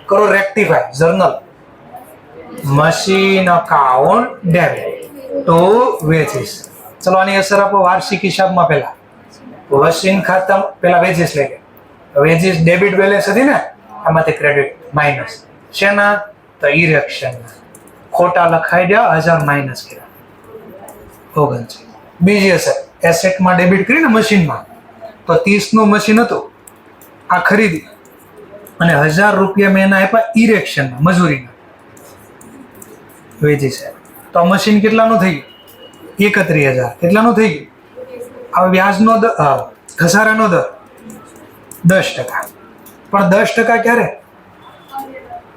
કરો rectify. Journal machine account debit to wages. ચલો આની અસર આપો વાર્ષિક હિસાબમાં. પહેલા મશીન ખાતા પહેલા વેજીસ લઈ ગયા. વેજીસ ડેબિટ બેલેન્સ હતી ને, આમાંથી ક્રેડિટ માઇનસ. શેના? તો ઇરેક્શન. ખોટા લખાઈ ગયા, 1,000 માઇનસ કર્યા, 39. બીજી અસર એસેટમાં ડેબિટ કરીને મશીનમાં, તો 30 નું મશીન હતું, આ ખરીદી અને 1,000 રૂપિયા મેં એના આપ્યા ઇરેક્શનના, મજૂરીના, વેજીસ. તો મશીન કેટલાનું થઈ ગયું? 31,000. કેટલાનું થઈ ગયું? હવે વ્યાજનો દર, ઘસારાનો દર 10%. પણ 10% ક્યારે?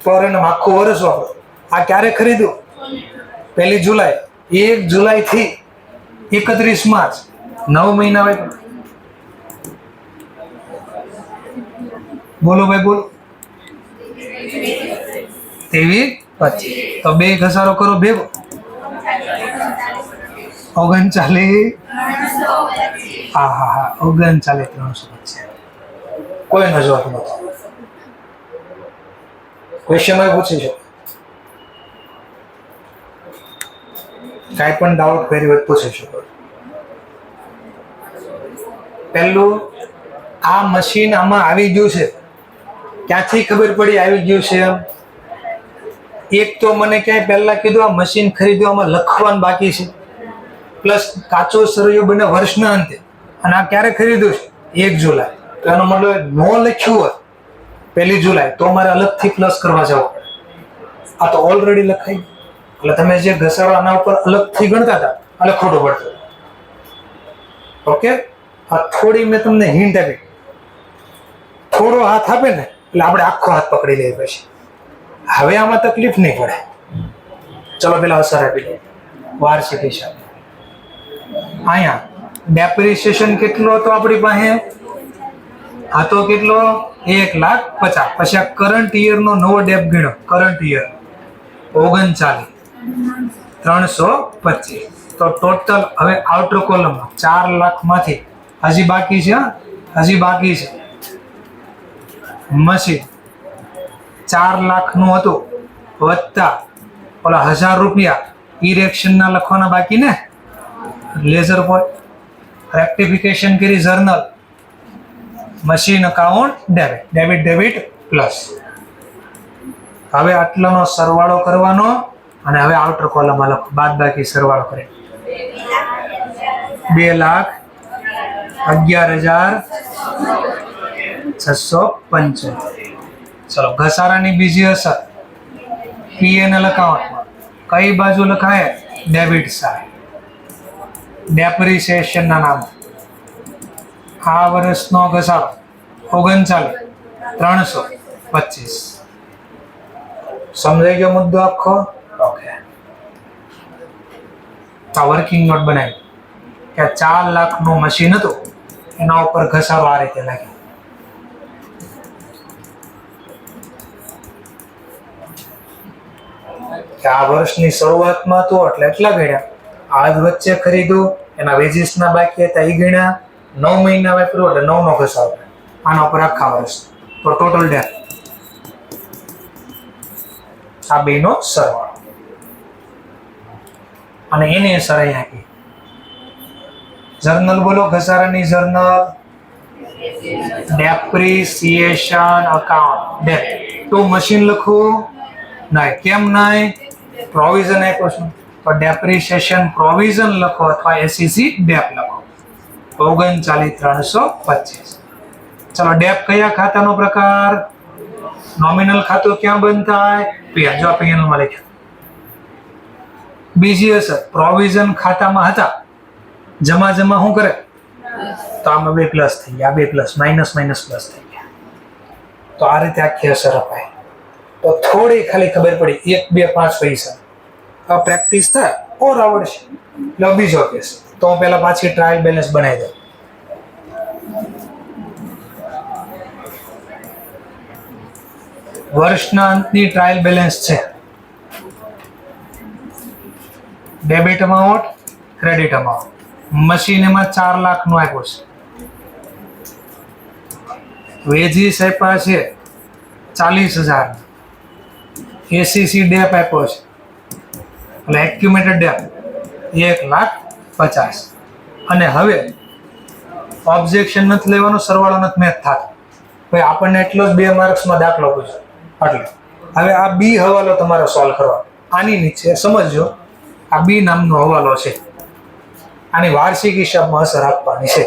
પર એનું આખું વર્ષ વાપરો. આ ક્યારે ખરીદ્યું? 1 જુલાઈ. 1 જુલાઈ થી 31 માર્ચ, 9 મહિના હોય. બોલો ભાઈ બોલો. 23-25. તો બે ઘસારો કરો ભેગો. 39. હા 39,325. કોઈનો જવાબ નથી. ક્વેશ્ચન પૂછી શકો, કાંઈ પણ ડાઉટ કરી હોય પૂછી શકો. પહેલું, આ મશીન આમાં આવી ગયું છે, ક્યાંથી ખબર પડી આવી ગયું છે એમ? એક તો મને ક્યાંય પહેલા કીધું આ મશીન ખરીદવામાં લખવાનું બાકી છે, પ્લસ કાચો સરૈયો બને વર્ષના અંતે, અને આ ક્યારે ખરીદ્યું છે? 1 જુલાઈ. તો એનો મતલબ નો લખ્યું હોત 1 જુલાઈ તો મારે અલગથી પ્લસ કરવા જવું પડે. આ તો ઓલરેડી લખાઈ, એટલે તમે જે ઘસારો આના ઉપર અલગથી ગણતા હતા એટલે ખોટું પડતું. ઓકે, આ થોડી મેં તમને હિન્ટ આપી. થોડો હાથ આપે ને એટલે આપણે આખો હાથ પકડી લઈએ પછી. હવે આમાં તકલીફ નહીં પડે. ચલો પેલા અસર આપી દઈએ. વાર્ષિક હિસાબ. અહીંયા ડેપ્રિસિએશન કેટલો હતો આપણી પાસે? આ તો કેટલો? 1,50,000. પછી આ કરંટ યર નો નવો ડેપ ગણ્યો. Current year 39,325. તો ટોટલ હવે આઉટર કોલમમાં 4 લાખ માંથી હજી બાકી છે, મશીન 4 લાખ નું હતું, વત્તા ઓલા 1,000 રૂપિયા ઇરેક્શન ના લખવાના બાકી ને, લેઝર પોઈન્ટ રેક્ટિફિકેશન કરી, journal machine account debit plus. હવે આટલાનો સરવાળો કરવાનો અને હવે આઉટર કોલમમાં લખો બાદ બાકી સરવાળો કરે. 2,11,675. ચલો ઘસારાની બીજી અસર પીએનએલ એકાઉન્ટમાં કઈ બાજુ લખાય? Debit side. ડેપ્રિસિએશનના નામ આ વર્ષનો ઘસારો 39,325. સમજાઈ ગયો મુદ્દો આખો? ઓકે. આ વર્કિંગ નોટ બનાવી કે 4 લાખનું મશીન હતું, એના ઉપર ઘસારો આ રીતે લાગ્યો. કે આ વર્ષની શરૂઆતમાં હતું એટલે એટલા ગણ્યા, આજ વચ્ચે ખરીદ્યું એના વેજીસના બાકી હતા એ ગણ્યા, 9 મહિના વાપર્યું એટલે 9 નો ઘસારો આના ઉપર આખા વર્ષ. તો ટોટલ ડેટ આ બેનો સરવાળો અને એની અસર અહીંયા આપી. જર્નલ બોલો, ઘસારાની જર્નલ. Depreciation account date. તો મશીન લખું? નહીં. કેમ નહીં? પ્રોવિઝન આપ્યો છે તો ડેપ્રિસિએશન પ્રોવિઝન લખો અથવા એસસીસી ડેપ લખો. 39,325. ચલો ડેપ કયા ખાતાનો પ્રકાર? નોમિનલ ખાતું ક્યાં બંધ થાય? પીએન. જો પીએન માં લખ્યું. બીજી અસર પ્રોવિઝન ખાતામાં હતા, જમા શું કરે? તો આમાં 2 પ્લસ થઈ ગયા, 2 પ્લસ માઇનસ પ્લસ થઈ ગયા. તો આ રીતે આખી અસર અપાય. તો થોડી ખાલી ખબર પડી 1, 2, 5 પૈસા આ પ્રેક્ટિસ થાય ઓર આવડશે. એટલે બીજો કેસ તો હું પહેલા પાછી ટ્રાયલ બેલેન્સ બનાવી દઉં. વર્ષના અંતની ટ્રાયલ બેલેન્સ છે. Debit amount, credit amount. Machine એમાં 4 લાખનું આપ્યું છે. વેજીસ આપ્યા છે 40,000. એસીસી ડેપ આપ્યો છે એટલે એક્યુમેટેડ ડેપ 1,50,000. અને હવે ઓબ્જેક્શન નથી લેવાનો, સરવાળો નથી મેચ થતો. ભાઈ આપણને એટલો જ 2 માર્ક્સમાં દાખલો પૂછ્યો એટલે હવે આ બી હવાલો તમારે સોલ્વ કરવાનો. આની નીચે સમજજો આ બી નામનો હવાલો છે, આની વાર્ષિક હિસાબમાં અસર આપવાની છે.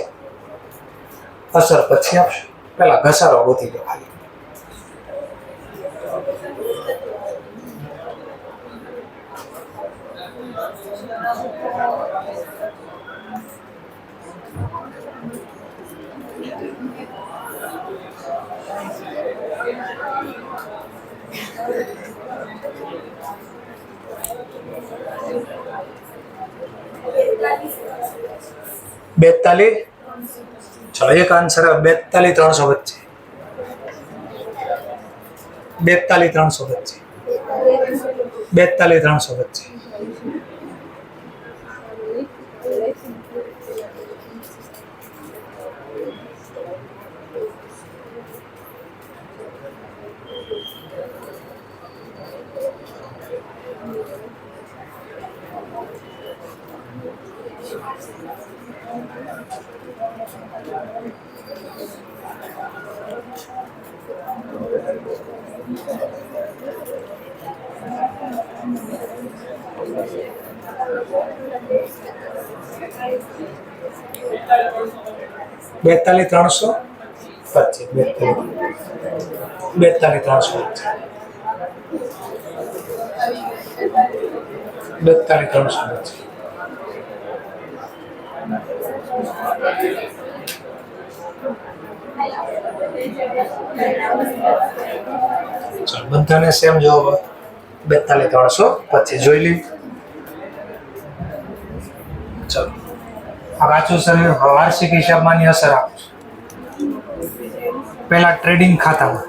અસર પછી આપશે, પેલા ઘસારો ગોતી દો ખાલી. બેતાલીસ. ચલો એક આન્સર 42,300 વચ્ચે. 42,300 વચ્ચે. 42,300 વચ્ચે. બેતાલીસ 300 25. 42,300 42,300. ચાલો બધાને સેમ જવાબ 42,325 જોઈ લી. ચાલો આ કાચું સર વાર્ષિક હિસાબમાંની અસર આપે છે. પહેલા ટ્રેડિંગ ખાતામાં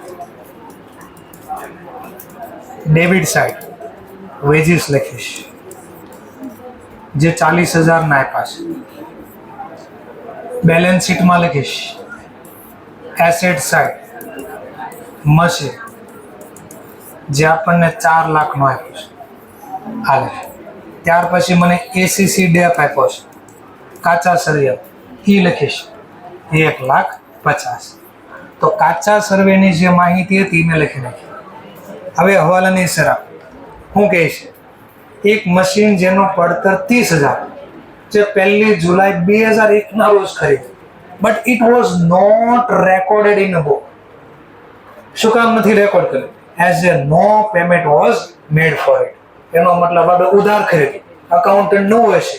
ડેબિટ સાઈડ વેજીસ લખીશ જે 40,000 ના આપ્યા છે. બેલેન્સ શીટમાં લખીશ એસેટ સાઈડ મશીન જે આપણને 4 લાખનો આપ્યો છે હાલે. ત્યાર પછી મને એસીસી ડેપ આપ્યો છે કાચા સરિયા એ લખીશ 1,50,000. તો કાચા સર્વેની જે માહિતી હતી મેં લખી નાખી. હવે હવાલાની શરત શું કહે છે? એક મશીન જેનો પડતર 30,000 જે 1 જુલાઈ 2001 ના રોજ ખરીદી, but it was not recorded in a book. શું કામ નથી રેકોર્ડ કર્યું? As a no payment was made for it. એનો મતલબ આપણે ઉધાર ખરીદી, અકાઉન્ટન્ટ ન હોય છે,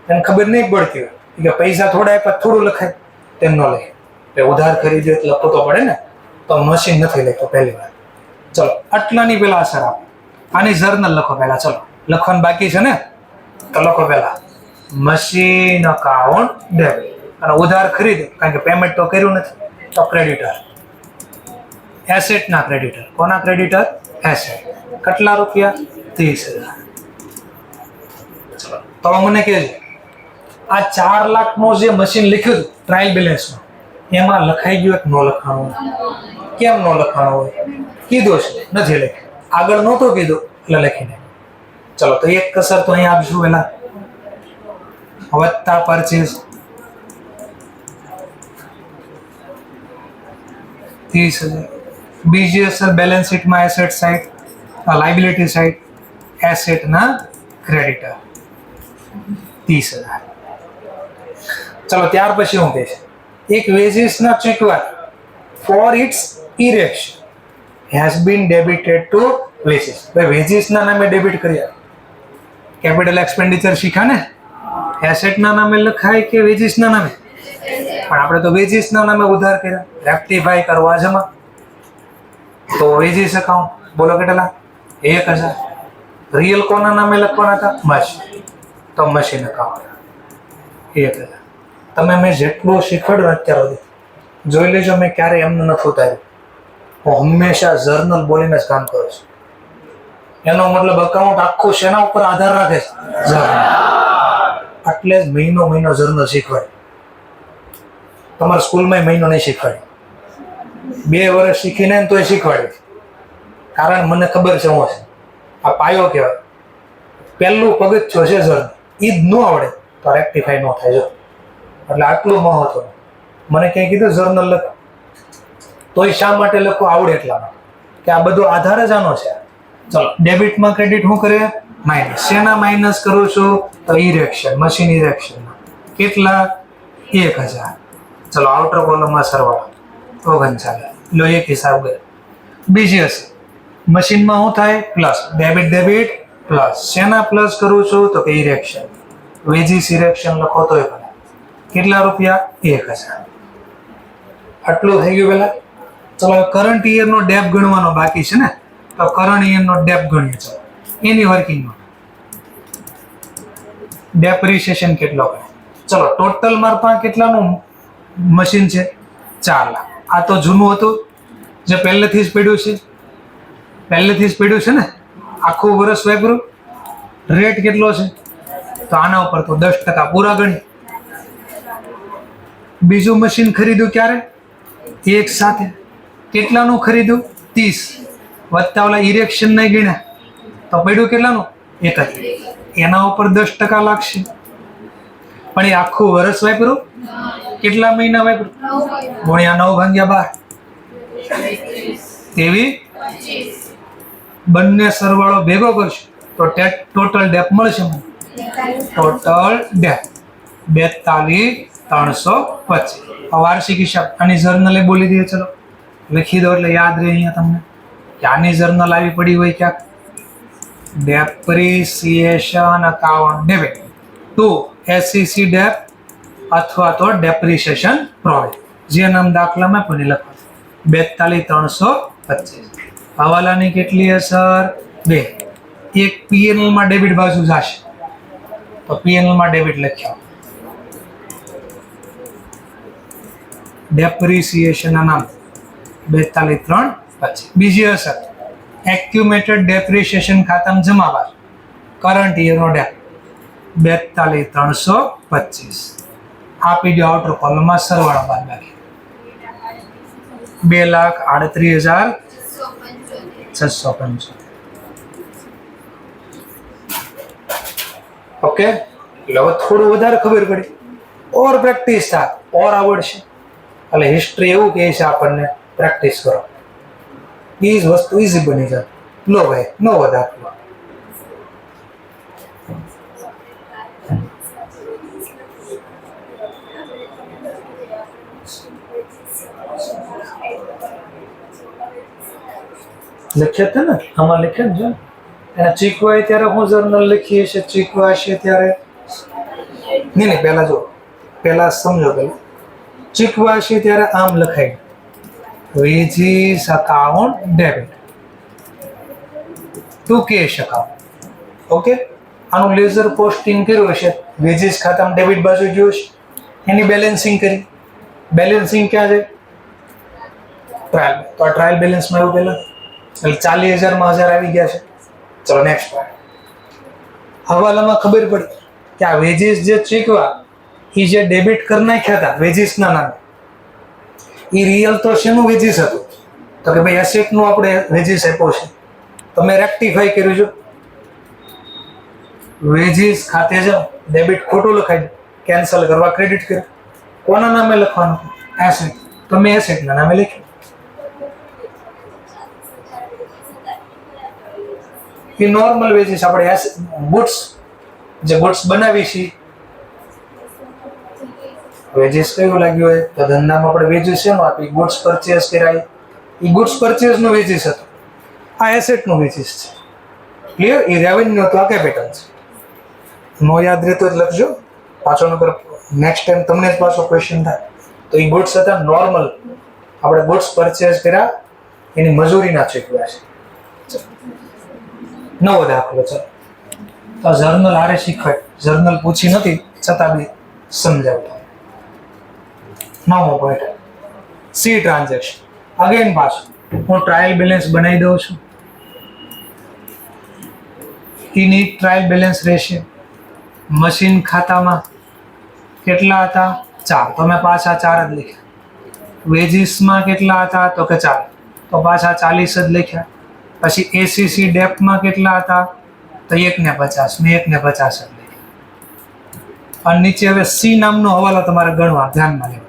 એને ખબર નહીં પડતી હોય કે પૈસા થોડા આપ્યા થોડું લખાય, તેમ ન લખે. એટલે ઉધાર ખરીદ્યો એટલે લખવું તો પડે ને, તો મશીન નથી લખતો પહેલી વાર. ચલો આટલાની પેલા અસર આપો. આની જર્નલ લખો પહેલા. ચલો લખવાનું બાકી છે ને, તો લખો પહેલા મશીન અકાઉન્ટ ડેબિટ. અને ઉધાર ખરીદ્યો કારણ કે પેમેન્ટ તો કર્યું નથી, તો ક્રેડિટર. એસેટ ના ક્રેડિટર. કોના ક્રેડિટર? એસેટ. કેટલા રૂપિયા? 30,000. ચલો તો મને કહેજો, આ 4 લાખનું જે મશીન લખ્યું હતું ટ્રાયલ બેલેન્સમાં, એમાં લખાઈ ગયું એક નો લખાણું? કેમ નો લખાણું હોય? કીધું છે, નથી લખ્યું. આગળ નહોતું કીધું એટલે લખીને. ચલો તો એક કસર તો અહીંયા આપશું પેલા, વત્તા પરચેસ 30,000. બીજી અસર બેલેન્સ શીટમાં asset side, liability side, asset ના ક્રેડિટર 30,000. ચલો ત્યાર પછી હું કહીશ, એક વેજીસ ના ચૂકવા for its erection has been debited to wages. ભાઈ વેજીસ ના નામે ડેબિટ કર્યા. કેપિટલ એક્સપેન્ડિચર શીખા ને, એસેટ ના નામે લખાય કે વેજીસ ના નામે? પણ આપણે તો વેજીસ ના નામે ઉધાર કર્યા, રેક્ટિફાઈ કરવા જમા. તો વેજીસ અકાઉન્ટ બોલો કેટલા? 1,000. રિયલ કોના નામે લખવાના હતા? મશીન. તો મશીન અકાઉન્ટ 1,000. તમે મેં જેટલું શીખવાડ્યું અત્યાર સુધી જોઈ લેજો, મેં ક્યારે એમને નથી ઉતાર્યું. હું હંમેશા જર્નલ બોલીને જ કામ કરું છું. એનો મતલબ અકાઉન્ટ આખું શેના ઉપર આધાર રાખે છે? જર્નલ. એટલે જ મહિનો જર્નલ શીખવાડે. તમારા સ્કૂલમાં મહિનો નહીં શીખવાડે, 2 વર્ષ શીખીને તોય શીખવાડે. કારણ મને ખબર છે હું છે આ પાયો કહેવાય. પહેલું પગથિયું છે જર્નલ. એ જ ન આવડે તો રેક્ટિફાઈ ન થાય. જો એટલે આટલું મહત્વ. મને ક્યાંય કીધું જર્નલ લખ, તોય શા માટે લખવું? આવડે એટલા માટે કે આ બધો આધાર જ આનો છે. ચલો ડેબિટમાં ક્રેડિટ શું કરે? માઇનસ. શેના માઇનસ કરું છું? તો ઇરેક્શન, મશીન ઇરેક્શન. કેટલા? 1,000. ચલો આઉટર કોલમમાં સરવાળો 39. લો એક હિસાબ ગયો. બીજી હશે મશીનમાં શું થાય? પ્લસ. Debit plus. શેના પ્લસ કરું છું? તો કે ઇરેક્શન. વેજીસ ઇરેક્શન લખો તોય ભલે. કેટલા રૂપિયા? 1,000. આટલું થઈ ગયું પેલા. ચલો કરંટ યરનો ડેપ ગણવાનો બાકી છે ને, તો કરંટ યરનો ડેપ ગણીએ. ચલો એની વર્કિંગમાં ડેપ્રિસિએશન કેટલો ગણે? ચલો ટોટલ મારા પાસે કેટલાનું મશીન છે? 4 લાખ. આ તો જૂનું હતું જે પહેલેથી જ પડ્યું છે, ને આખું વર્ષ વાપર્યું. રેટ કેટલો છે? તો આના ઉપર તો 10% પૂરા ગણી. બીજું મશીન ખરીદ્યું ક્યારે? એક સાથે. કેટલાનું ખરીદ્યું? 30. વત્તા ઓલા ઇરેક્શન નહીં ગણ્યા તો પડ્યું કેટલાનું? 31. એના ઉપર 10% લાગશે. પણ એ આખું વર્ષ વાપર્યું. કેટલા મહિના વાપર્યું? ગુણ્યા 9/12. બંને સરવાળો ભેગો કરશું તો ટોટલ ડેપ મળશે. Total debt 42,325. વાર્ષિક હિસાબ આની જર્નલે બોલી દઈએ. ચલો લખી દો એટલે યાદ રહે અહીંયા તમને કે આની જર્નલ આવી પડી હોય ક્યાંક. Depreciation account debit two SCC debt અથવા તો ડેપ્રિસિએશન પ્રોવિઝન, જે નામ દાખલામાં પણ લખો. 42,325. હવાલાની કેટલી અસર? 2. એક પીએનએલ માં ડેબિટ બાજુ જશે તો પીએનએલ માં ડેબિટ લખ્યા. ડેપ્રિસિએશન ના નામ 42,325. બીજી અસર એક્યુમેટેડ ડેપ્રિસિએશન ખાતામાં જમા બાદ કરંટ યરનો ડેપ 42,325. આપી દો આઉટર કોલમમાં સરવાળો બાદ બાકી 2,38,675. ઓકે, એટલે હવે થોડું વધારે ખબર પડી, ઓર પ્રેક્ટિસ થાય, ઓર આવડશે. એટલે હિસ્ટ્રી એવું કહે છે આપણને, પ્રેક્ટિસ કરો. એ જ વસ્તુ ઇઝી બની જાય. લો ભાઈ, નો વધારે. લખ્યા હતા ને આમાં લખ્યા ને જો એના ચીકવાય ત્યારે હું જર્નલ લખીએ છીએ ચીકવા છે ત્યારે નહીં પહેલા જો પહેલા સમજો પહેલા ચીકવા છે ત્યારે આમ લખાય veggies account debit two cash account okay આનું લેઝર પોસ્ટિંગ કર્યું હશે વેજીસ ખાતામાં ડેબિટ બાજુ ગયું હશે એની બેલેન્સિંગ કરી બેલેન્સિંગ ક્યાં છે ટ્રાયલ તો આ ટ્રાયલ બેલેન્સમાં એવું પહેલા એટલે 40,000 માં 1,000 આવી ગયા છે ચલો નેક્સ્ટ હવાલામાં ખબર પડી કે આ વેજીસ જે ચૂકવા એ જે ડેબિટ કરી નાખ્યા હતા વેજીસના નામે એ રિયલ તો શેનું વેજીસ હતું તો કે ભાઈ એસેટનું આપણે વેજીસ આપ્યો છે તમે રેક્ટિફાઈ કર્યું છો વેજીસ ખાતે જાઓ ડેબિટ ખોટું લખાય કેન્સલ કરવા ક્રેડિટ કર્યું કોના નામે લખવાનું એસેટ તમે એસેટના નામે લખ્યું એ નોર્મલ વેજીસ આપણે ગુડ્સ જે ગુડ્સ બનાવી છે વેજીસ કયું લાગ્યું હોય તો ધંધામાં આપણે વેજીસ શેનું આપી ગુડ્સ પરચેસ કરાય એ ગુડ્સ પરચેસનું વેજીસ હતું આ એસેટનું વેજીસ છે ક્લિયર એ રેવન્યુ હતું આ કેપિટલ છે નો યાદ રહેતો જ લખજો પાછો નંબર નેક્સ્ટ ટાઈમ તમને જ પાછો ક્વેશ્ચન થાય તો એ ગુડ્સ હતા નોર્મલ આપણે ગુડ્સ પરચેસ કર્યા એની મજૂરીના ચૂકવ્યા છે નવો દાખલો છે તો જર્નલ આરે શીખવાય જર્નલ પૂછી નથી છતાં બી સમજાવતો નવો પોઈન્ટ સી ટ્રાન્ઝેક્શન અગેન પાછું હું ટ્રાયલ બેલેન્સ બનાવી દઉં છું એની ટ્રાયલ બેલેન્સ રહેશે મશીન ખાતામાં કેટલા હતા 4 તો મેં પાછા 4 જ લખ્યા વેજીસમાં કેટલા હતા તો કે 4 તો પાછા 40 જ લખ્યા પછી એસીસી ડેપમાં કેટલા હતા તો 1 ને 50 મેં 1 ને 50 જ લખ્યા અને નીચે હવે સી નામનો હવાલો તમારે ગણવા ધ્યાનમાં લેવા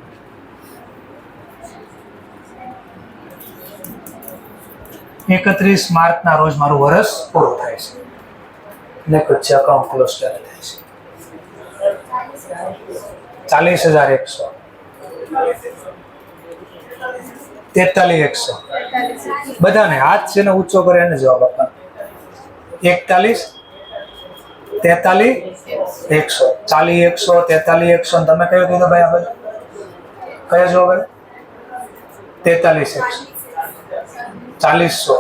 31 માર્ચના રોજ મારું વર્ષ પૂરું થાય છે લખો છે અકાઉન્ટ ક્લોઝ ક્યારે થાય છે 40,100 43,100 બધાને હાથ છે ને ઊંચો કરે એને જવાબ આપવાનો 41 43 100 40 100 43 100 તમે કયો કીધો ભાઈ આ બધું કયો જવાબ આવે 43 100 40 100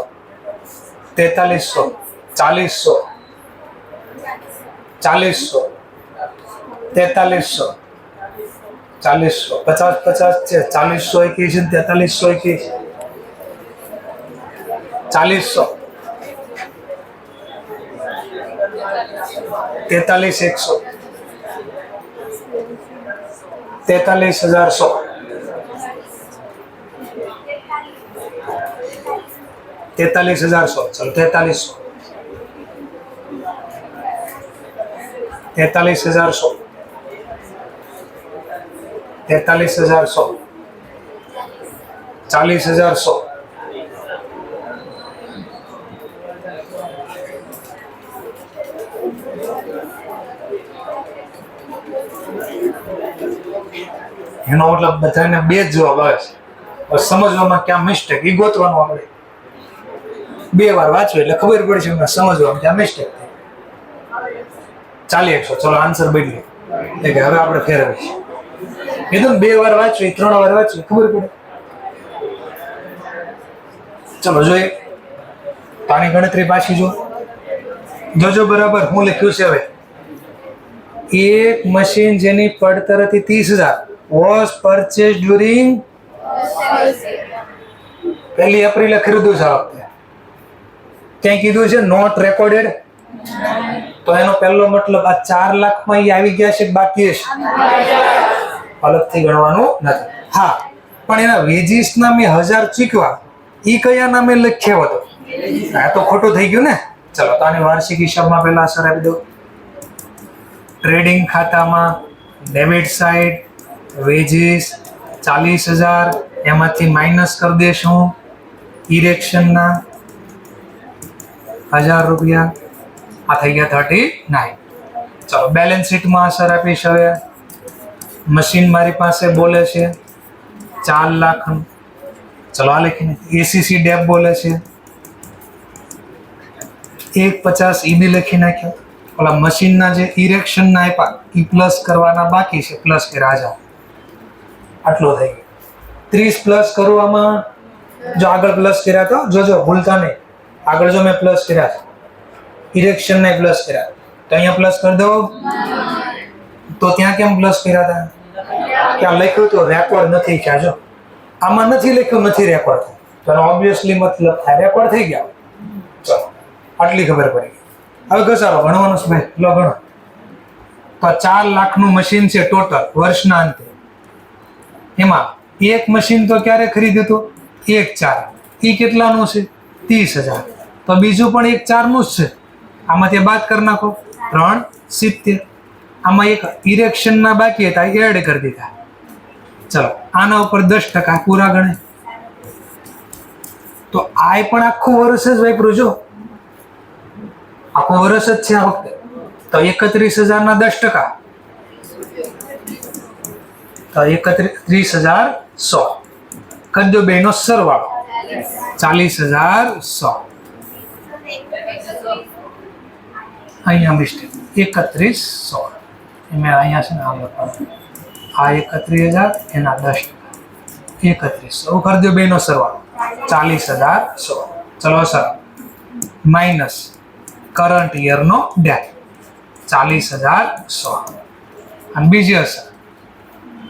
43 100 40 100 43 100 40 100 50 50 છે 40 100 21 છે 43 100 41 43 100 43,100 ચલો 4300 43,100 43,100 40,100 એનો મતલબ બધાને બે જ જવાબ આવે છે સમજવામાં ક્યાં મિસ્ટેક ઈ ગોતવાનું આપણે 2 વાર વાંચવું એટલે ખબર પડે છે એમને સમજવામાં ક્યાં મિસ્ટેક થાય 40,100 ચલો આન્સર બદલ્યો એટલે કે હવે આપણે ફેરવીએ એકદમ 2 વાર વાંચવી 3 વાર વાંચવી ખબર પડે ચલો જોઈએ પાણી ગણતરી પાછી જોજો બરાબર હું લખ્યું છે હવે એક મશીન જેની પડતર હતી 30,000 was purchased during 1 એપ્રિલે ખરીદ્યું છે આ વખતે ક્યાં કીધું છે નોટ રેકોર્ડેડ તો એનો પહેલો મતલબ આ 4 લાખમાં ઈ આવી ગયા છે બાકી છે અલગથી ગણવાનું નથી હા પણ એના વેજીસ નામે 1000 ચૂકવા ઈ કયા નામે લખ્યો હતો આ તો ખોટું થઈ ગયું ને ચલો તો આની વાર્ષિક હિસાબમાં પહેલા અસર આપી દો ટ્રેડિંગ ખાતામાં ડેબિટ સાઇડ વેજીસ 40,000 એમાંથી માઇનસ કરી દેશું ઇરેક્શનના 1,000 રૂપિયા આ થઈ ગયા 39 ચલો બેલેન્સ શીટમાં અસર આપીશ હવે મશીન મારી પાસે બોલે છે 4 લાખ ચલો આ લખીને એસીસી ડેપ બોલે છે 150 ઈ બી લખી નાખ્યો. ઓલા મશીનના જે ઇરેક્શનના આપ્યા એ પ્લસ કરવાના બાકી છે, પ્લસ કે રાજા આટલો થઈ ગયો. 30 પ્લસ કરવામાં જો આગળ પ્લસ કર્યા તો જોજો ભૂલતા નહીં. આગળ જો મેં પ્લસ કર્યા ઇરેક્શન ને પ્લસ કર્યા તો અહીંયા પ્લસ કરી દો. તો ત્યાં કેમ પ્લસ કર્યા હતા? ત્યાં લખ્યું તો રેકોર્ડ નથી થયા. જો આમાં નથી લખ્યું નથી રેકોર્ડ થયું તો ઓબ્વિયસલી મતલબ થાય રેકોર્ડ થઈ ગયા. ચલો આટલી ખબર પડી. હવે ઘસારો ભણવાનું છે ભાઈ, લો ગણો. તો 4 લાખનું મશીન છે ટોટલ વર્ષના અંતે. એમાં એક મશીન તો ક્યારે ખરીદ્યું હતું? 1/4. એ કેટલાનું છે? 30,000. તો બીજું પણ 1/4 નું જ છે. આમાંથી બાદ કરી નાખો 370. આમાં એક ઇરેક્શનના બાકી હતા એડ કરી દીધા. ચલો આના ઉપર 10% પૂરા ગણે તો આ પણ આખું વર્ષ જ વાપરું. જો આખું વર્ષ જ છે આ વખતે. તો 31,000 ના 10% તો 31,100 કરી દો. બેનો સરવાળો 40,100. અહીંયા મિસ્ટેક 31,100 મેં અહીંયા છે ને આમ લખવાનું. આ 31,000 એના 10% 31,100 કરી દો. બેનો સરવાળો 40,100. ચલો સર માઇનસ કરંટ યરનો ડેટ 40,100 અને બીજી અસર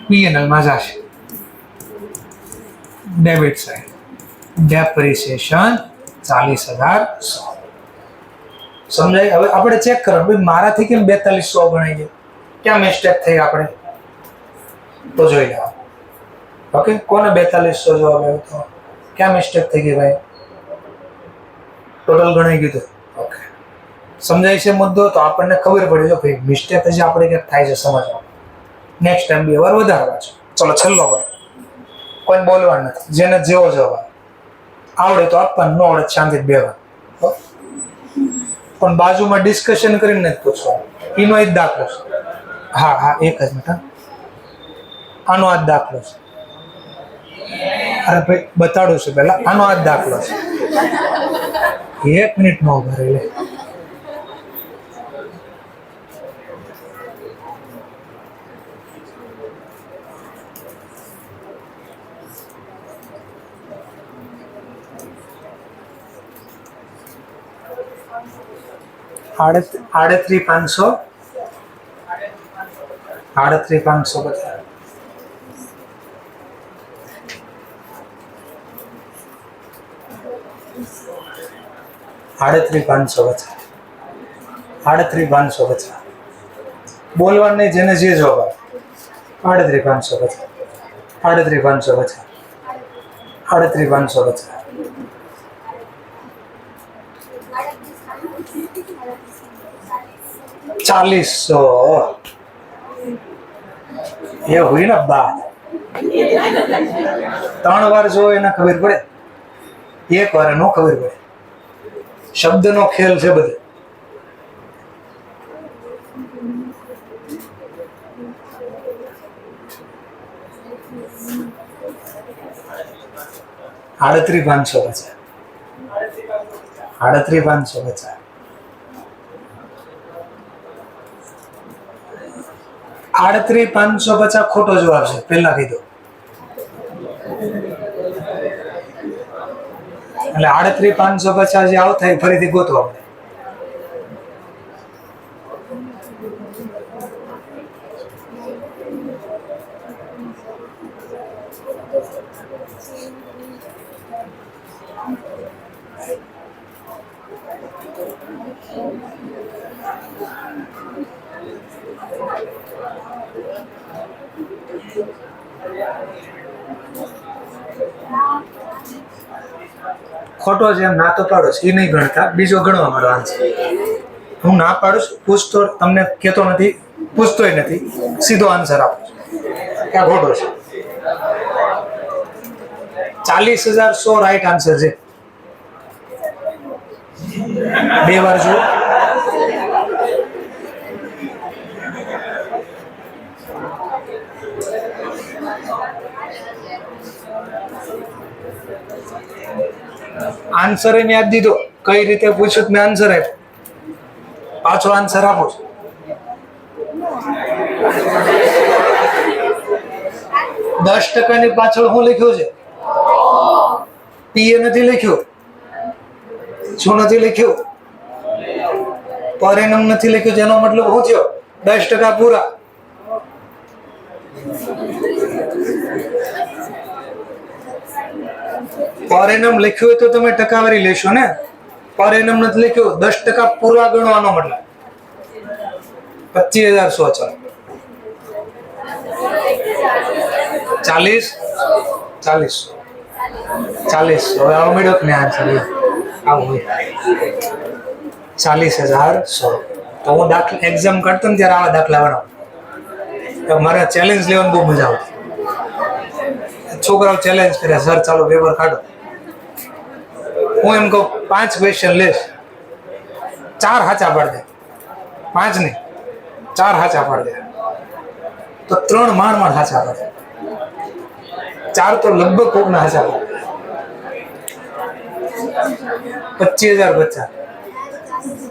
પીએનએલ માં જશે ડેબિટ સાઇડ ડેપ્રિસિએશન 40,100. સમજાય? હવે આપણે ચેક કરો ભાઈ મારાથી કેમ 4200 ગણાય છે, ક્યાં મિસ્ટેક થઈ આપણે તો જોઈ લો. ઓકે કોને 4200 જવાબ આવ્યો તો ક્યાં મિસ્ટેક થઈ ગઈ ભાઈ? ટોટલ ગણાઈ ગયું. ઓકે સમજાય છે મુદ્દો? તો આપણને ખબર પડી જો ભાઈ મિસ્ટેક હજી આપણે ક્યાંક થાય છે સમજવા. નેક્સ્ટ ટાઈમ 2 વાર વધારે વાંચો. ચલો છેલ્લો ભાઈ, કોઈ બોલવાનું નથી. જેને જેવો જવાબ આવડે તો આપવાનું, ન આવડે શાંતિથી બેવાનું. પણ બાજુમાં ડિસ્કશન કરીને જ પૂછવાનું. એનો એક દાખલો છે. હા હા એક જ મિનિટ. આનો આ દાખલો છે. અરે ભાઈ બતાડું છું પહેલા. આનો આ દાખલો છે. 1 મિનિટ નો ઉભા રહે. આડત્રીસ 500 બધા 38,550 બધા બોલવાનું નહીં. જેને જે જવાબ આવે 38,550 બધા 38,550 4,000 એ હોય ને બાદ 3 વાર જો એને ખબર પડે, 1 વાર નો ખબર પડે. શબ્દનો ખેલ છે બધે. આડત્રીસ 550 38,550 38,550 ખોટો જવાબ છે. પહેલા કીધું એટલે 38,550 જે આવ થાય ફરીથી ગોતવા પડે. ખોટો છે એમ ના તો પાડો છે એ નહીં ગણતા, બીજો ગણવા માંડો આન્સર. હું ના પાડું છું, પૂછતો તમને કહેતો નથી, પૂછતોય નથી, સીધો આન્સર આપું છું કે આ ખોટો છે. 40,100 રાઈટ આન્સર છે. 2 વાર જુઓ. આન્સર મેં આપી દીધો. કઈ રીતે પૂછ્યું મેં આન્સર આપ્યો, પાછો આન્સર આપો છો. 10% ની પાછળ શું લખ્યું છે? પીએ નથી લખ્યું. શું નથી લખ્યું? પર એનમ નથી લખ્યું. જેનો મતલબ શું થયો? 10% પૂરા. પર એનમ લખ્યું હોય તો તમે ટકાવારી લેશો ને. પર એનમ નથી લખ્યું, 10% પૂરા ગણવાનો મતલબ 25,100. ચાલો 40 હવે આવો મેળો ને આન્સર આવું હોય 40,100. તો હું દાખલા એક્ઝામ કરતો ને ત્યારે આવા દાખલા બનાવું. તો મારે ચેલેન્જ લેવાની બહુ મજા આવતી. છોકરાઓ ચેલેન્જ કરે, સર ચાલો પેપર કાઢો. હું એમ કહું 5 ક્વેશ્ચન લેશ, 4 સાચા પાડ દે. 5 નહીં, 4 સાચા પાડ દે તો 3 માંડ સાચા પાડે. 4 તો લગભગ કોકના સાચા પાડે. 25,000 બચ્ચા,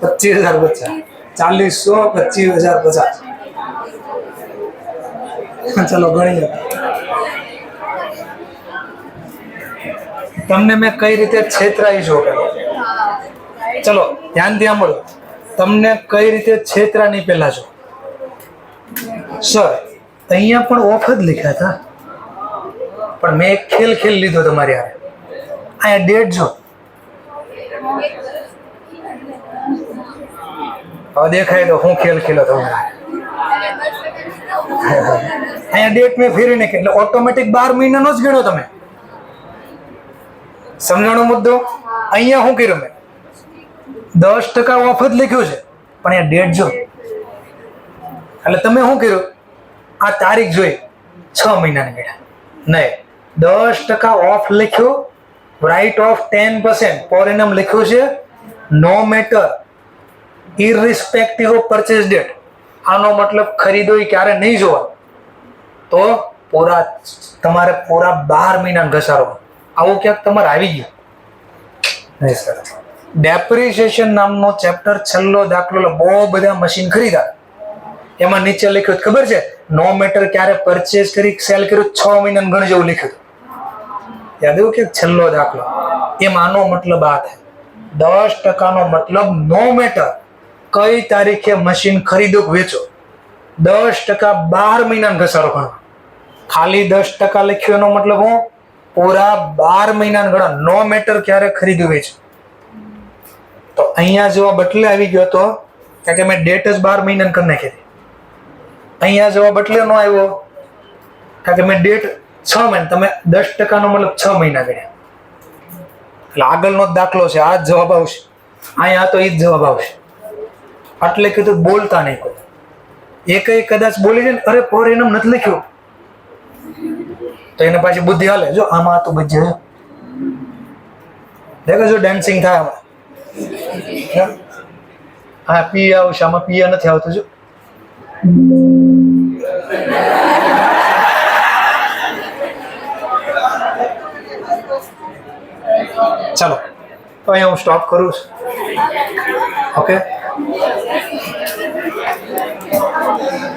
25,000 બચ્ચા, 40,100, 25,050. ચલો ગણી લો. તમને મેં કઈ રીતે છેતરાઈ છો? ચલો ધ્યાનથી સાંભળો. તમને કઈ રીતે છેતરાની પેલા છો? સર અહીંયા પણ ઓફ જ લખ્યા હતા, પણ મેં એક ખેલ લીધો તમારી હારે. અહીંયા ડેટ જો, હવે દેખાય તો હું ખેલ ખેલો તમારા. અહીંયા ડેટ મેં ફેરી નાખી એટલે ઓટોમેટિક 12 મહિનાનો જ ગણ્યો તમે. સમજાણો મુદ્દો? અહીંયા શું કર્યું મેં? 10% ઓફ જ લખ્યું છે, પણ અહીંયા ડેટ જો. એટલે તમે શું કર્યું? આ તારીખ જોઈ 6 મહિનાની ગણ્યા નહીં. 10% ઓફ લખ્યું, રાઇટ ઓફ 10%, પર એનમ લખ્યું છે, no matter irrespective of purchase date. આનો મતલબ ખરીદો ક્યારે નહીં જોવા, તો તમારે પૂરા 12 મહિના ઘસારો. આવું ક્યાંક તમારે આવી ગયું નહીં સર. ડેપ્રિસિએશન નામનો ચેપ્ટર છેલ્લો દાખલો, બહુ બધા મશીન ખરીદા, એમાં નીચે લખ્યું ખબર છે, નો મેટર ક્યારે પરચેસ કરી સેલ કર્યું 6 મહિના ગણ જેવું લખ્યું. યાદ એવું કે છેલ્લો દાખલો, એમ આનો મતલબ આ થાય. 10%નો મતલબ નો મેટર કઈ તારીખે મશીન ખરીદો કે વેચો, 10% 12 મહિના ઘસારો ગણો. ખાલી 10% લખ્યું એનો મતલબ હું પૂરા 12 મહિના ગણો. નો મેટર ક્યારે ખરીદો વેચો. તો અહીંયા જવાબ એટલે આવી ગયો હતો કારણ કે મેં ડેટ જ 12 મહિના કરી નાખી હતી. અહીંયા જવાબ એટલે ન આવ્યો કારણ કે મેં ડેટ 6 મહિના, તમે 10%નો મતલબ 6 મહિના ગણ્યા. એટલે આગળનો જ દાખલો છે, આ જ જવાબ આવશે. અહીંયા તો એ જ જવાબ આવશે. એટલે કીધું બોલતા નહીં કોઈ. એકઈ કદાચ બોલી જાય ને, અરે પર એનમ નથી લખ્યું, તો એને પાછી બુદ્ધિ હાલે. જો આમાં તો બધી દેખો જો ડાન્સિંગ થાય આમાં. હા પી આવશે, આમાં પી નથી આવતું. જો ચાલો તો અહીંયા હું સ્ટોપ કરું છું. ઓકે,